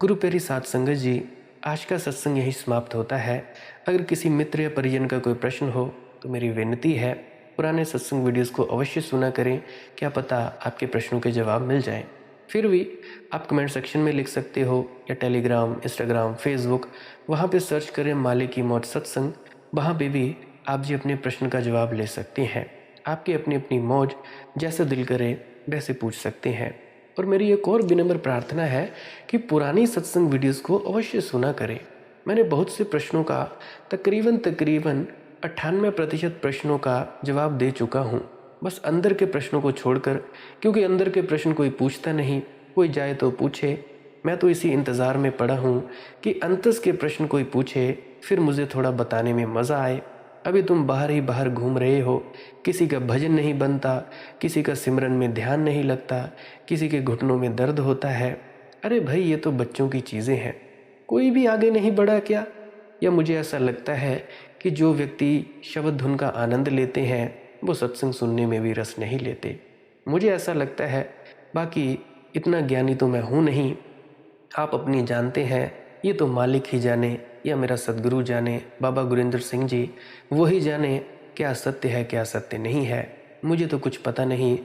गुरु प्यारी साध संगत जी, आज का सत्संग यही समाप्त होता है। अगर किसी मित्र या परिजन का कोई प्रश्न हो तो मेरी विनती है पुराने सत्संग वीडियोस को अवश्य सुना करें, क्या पता आपके प्रश्नों के जवाब मिल जाएं। फिर भी आप कमेंट सेक्शन में लिख सकते हो या टेलीग्राम, इंस्टाग्राम, फेसबुक, वहाँ पे सर्च करें माले की मौत सत्संग। वहाँ पे भी आप जी अपने प्रश्न का जवाब ले सकते हैं। आपकी अपनी अपनी मौज, जैसे दिल करे वैसे पूछ सकते हैं। और मेरी एक और विनम्र प्रार्थना है कि पुरानी सत्संग वीडियोस को अवश्य सुना करें। मैंने बहुत से प्रश्नों का तकरीबन 98% प्रश्नों का जवाब दे चुका हूँ, बस अंदर के प्रश्नों को छोड़कर, क्योंकि अंदर के प्रश्न कोई पूछता नहीं। कोई जाए तो पूछे। मैं तो इसी इंतज़ार में पड़ा हूँ कि अंतस के प्रश्न कोई पूछे, फिर मुझे थोड़ा बताने में मज़ा आए। अभी तुम बाहर ही बाहर घूम रहे हो, किसी का भजन नहीं बनता, किसी का सिमरन में ध्यान नहीं लगता, किसी के घुटनों में दर्द होता है। अरे भाई, ये तो बच्चों की चीज़ें हैं। कोई भी आगे नहीं बढ़ा क्या? या मुझे ऐसा लगता है कि जो व्यक्ति शब्द धुन का आनंद लेते हैं वो सत्संग सुनने में भी रस नहीं लेते। मुझे ऐसा लगता है। बाकी इतना ज्ञानी तो मैं हूँ नहीं। आप अपनी जानते हैं, ये तो मालिक ही जाने या मेरा सदगुरु जाने, बाबा गुरिंदर सिंह जी, वही जाने क्या सत्य है क्या सत्य नहीं है। मुझे तो कुछ पता नहीं,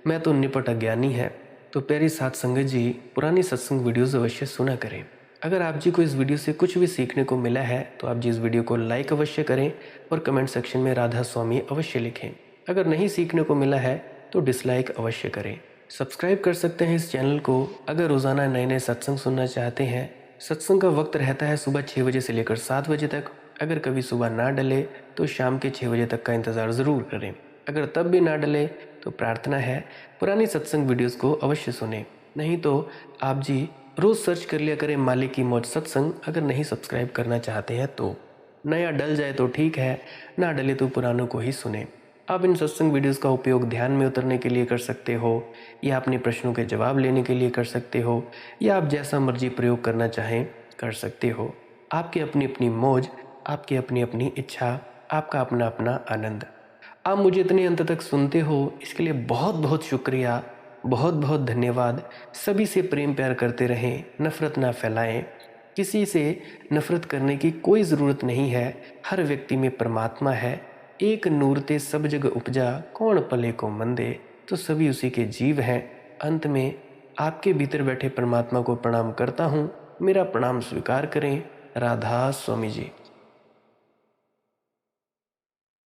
मैं तो निपट अज्ञानी है। तो प्यारी साध संगत जी, पुरानी सत्संग वीडियोज़ अवश्य सुना करें। अगर आप जी को इस वीडियो से कुछ भी सीखने को मिला है तो आप जी इस वीडियो को लाइक अवश्य करें और कमेंट सेक्शन में राधा स्वामी अवश्य लिखें। अगर नहीं सीखने को मिला है तो डिसलाइक अवश्य करें। सब्सक्राइब कर सकते हैं इस चैनल को अगर रोज़ाना नए नए सत्संग सुनना चाहते हैं। सत्संग का वक्त रहता है सुबह 6 बजे से लेकर 7 बजे तक। अगर कभी सुबह ना डले तो शाम के 6 बजे तक का इंतज़ार ज़रूर करें। अगर तब भी ना डले तो प्रार्थना है पुरानी सत्संग वीडियोज़ को अवश्य सुने। नहीं तो आप जी रोज़ सर्च कर लिया करें माले की मौज सत्संग। अगर नहीं सब्सक्राइब करना चाहते हैं तो नया डल जाए तो ठीक है, ना डले तो पुरानों को ही सुने। आप इन सत्संग वीडियोस का उपयोग ध्यान में उतरने के लिए कर सकते हो, या अपने प्रश्नों के जवाब लेने के लिए कर सकते हो, या आप जैसा मर्जी प्रयोग करना चाहें कर सकते हो। आपकी अपनी अपनी मौज, आपकी अपनी अपनी इच्छा, आपका अपना अपना आनंद। आप मुझे इतने अंत तक सुनते हो, इसके लिए बहुत बहुत शुक्रिया, बहुत बहुत धन्यवाद। सभी से प्रेम प्यार करते रहें, नफ़रत ना फैलाएं। किसी से नफ़रत करने की कोई ज़रूरत नहीं है। हर व्यक्ति में परमात्मा है। एक नूर ते सब जग उपजा, कौन पले को मंदे। तो सभी उसी के जीव हैं। अंत में आपके भीतर बैठे परमात्मा को प्रणाम करता हूँ। मेरा प्रणाम स्वीकार करें। राधा स्वामी जी।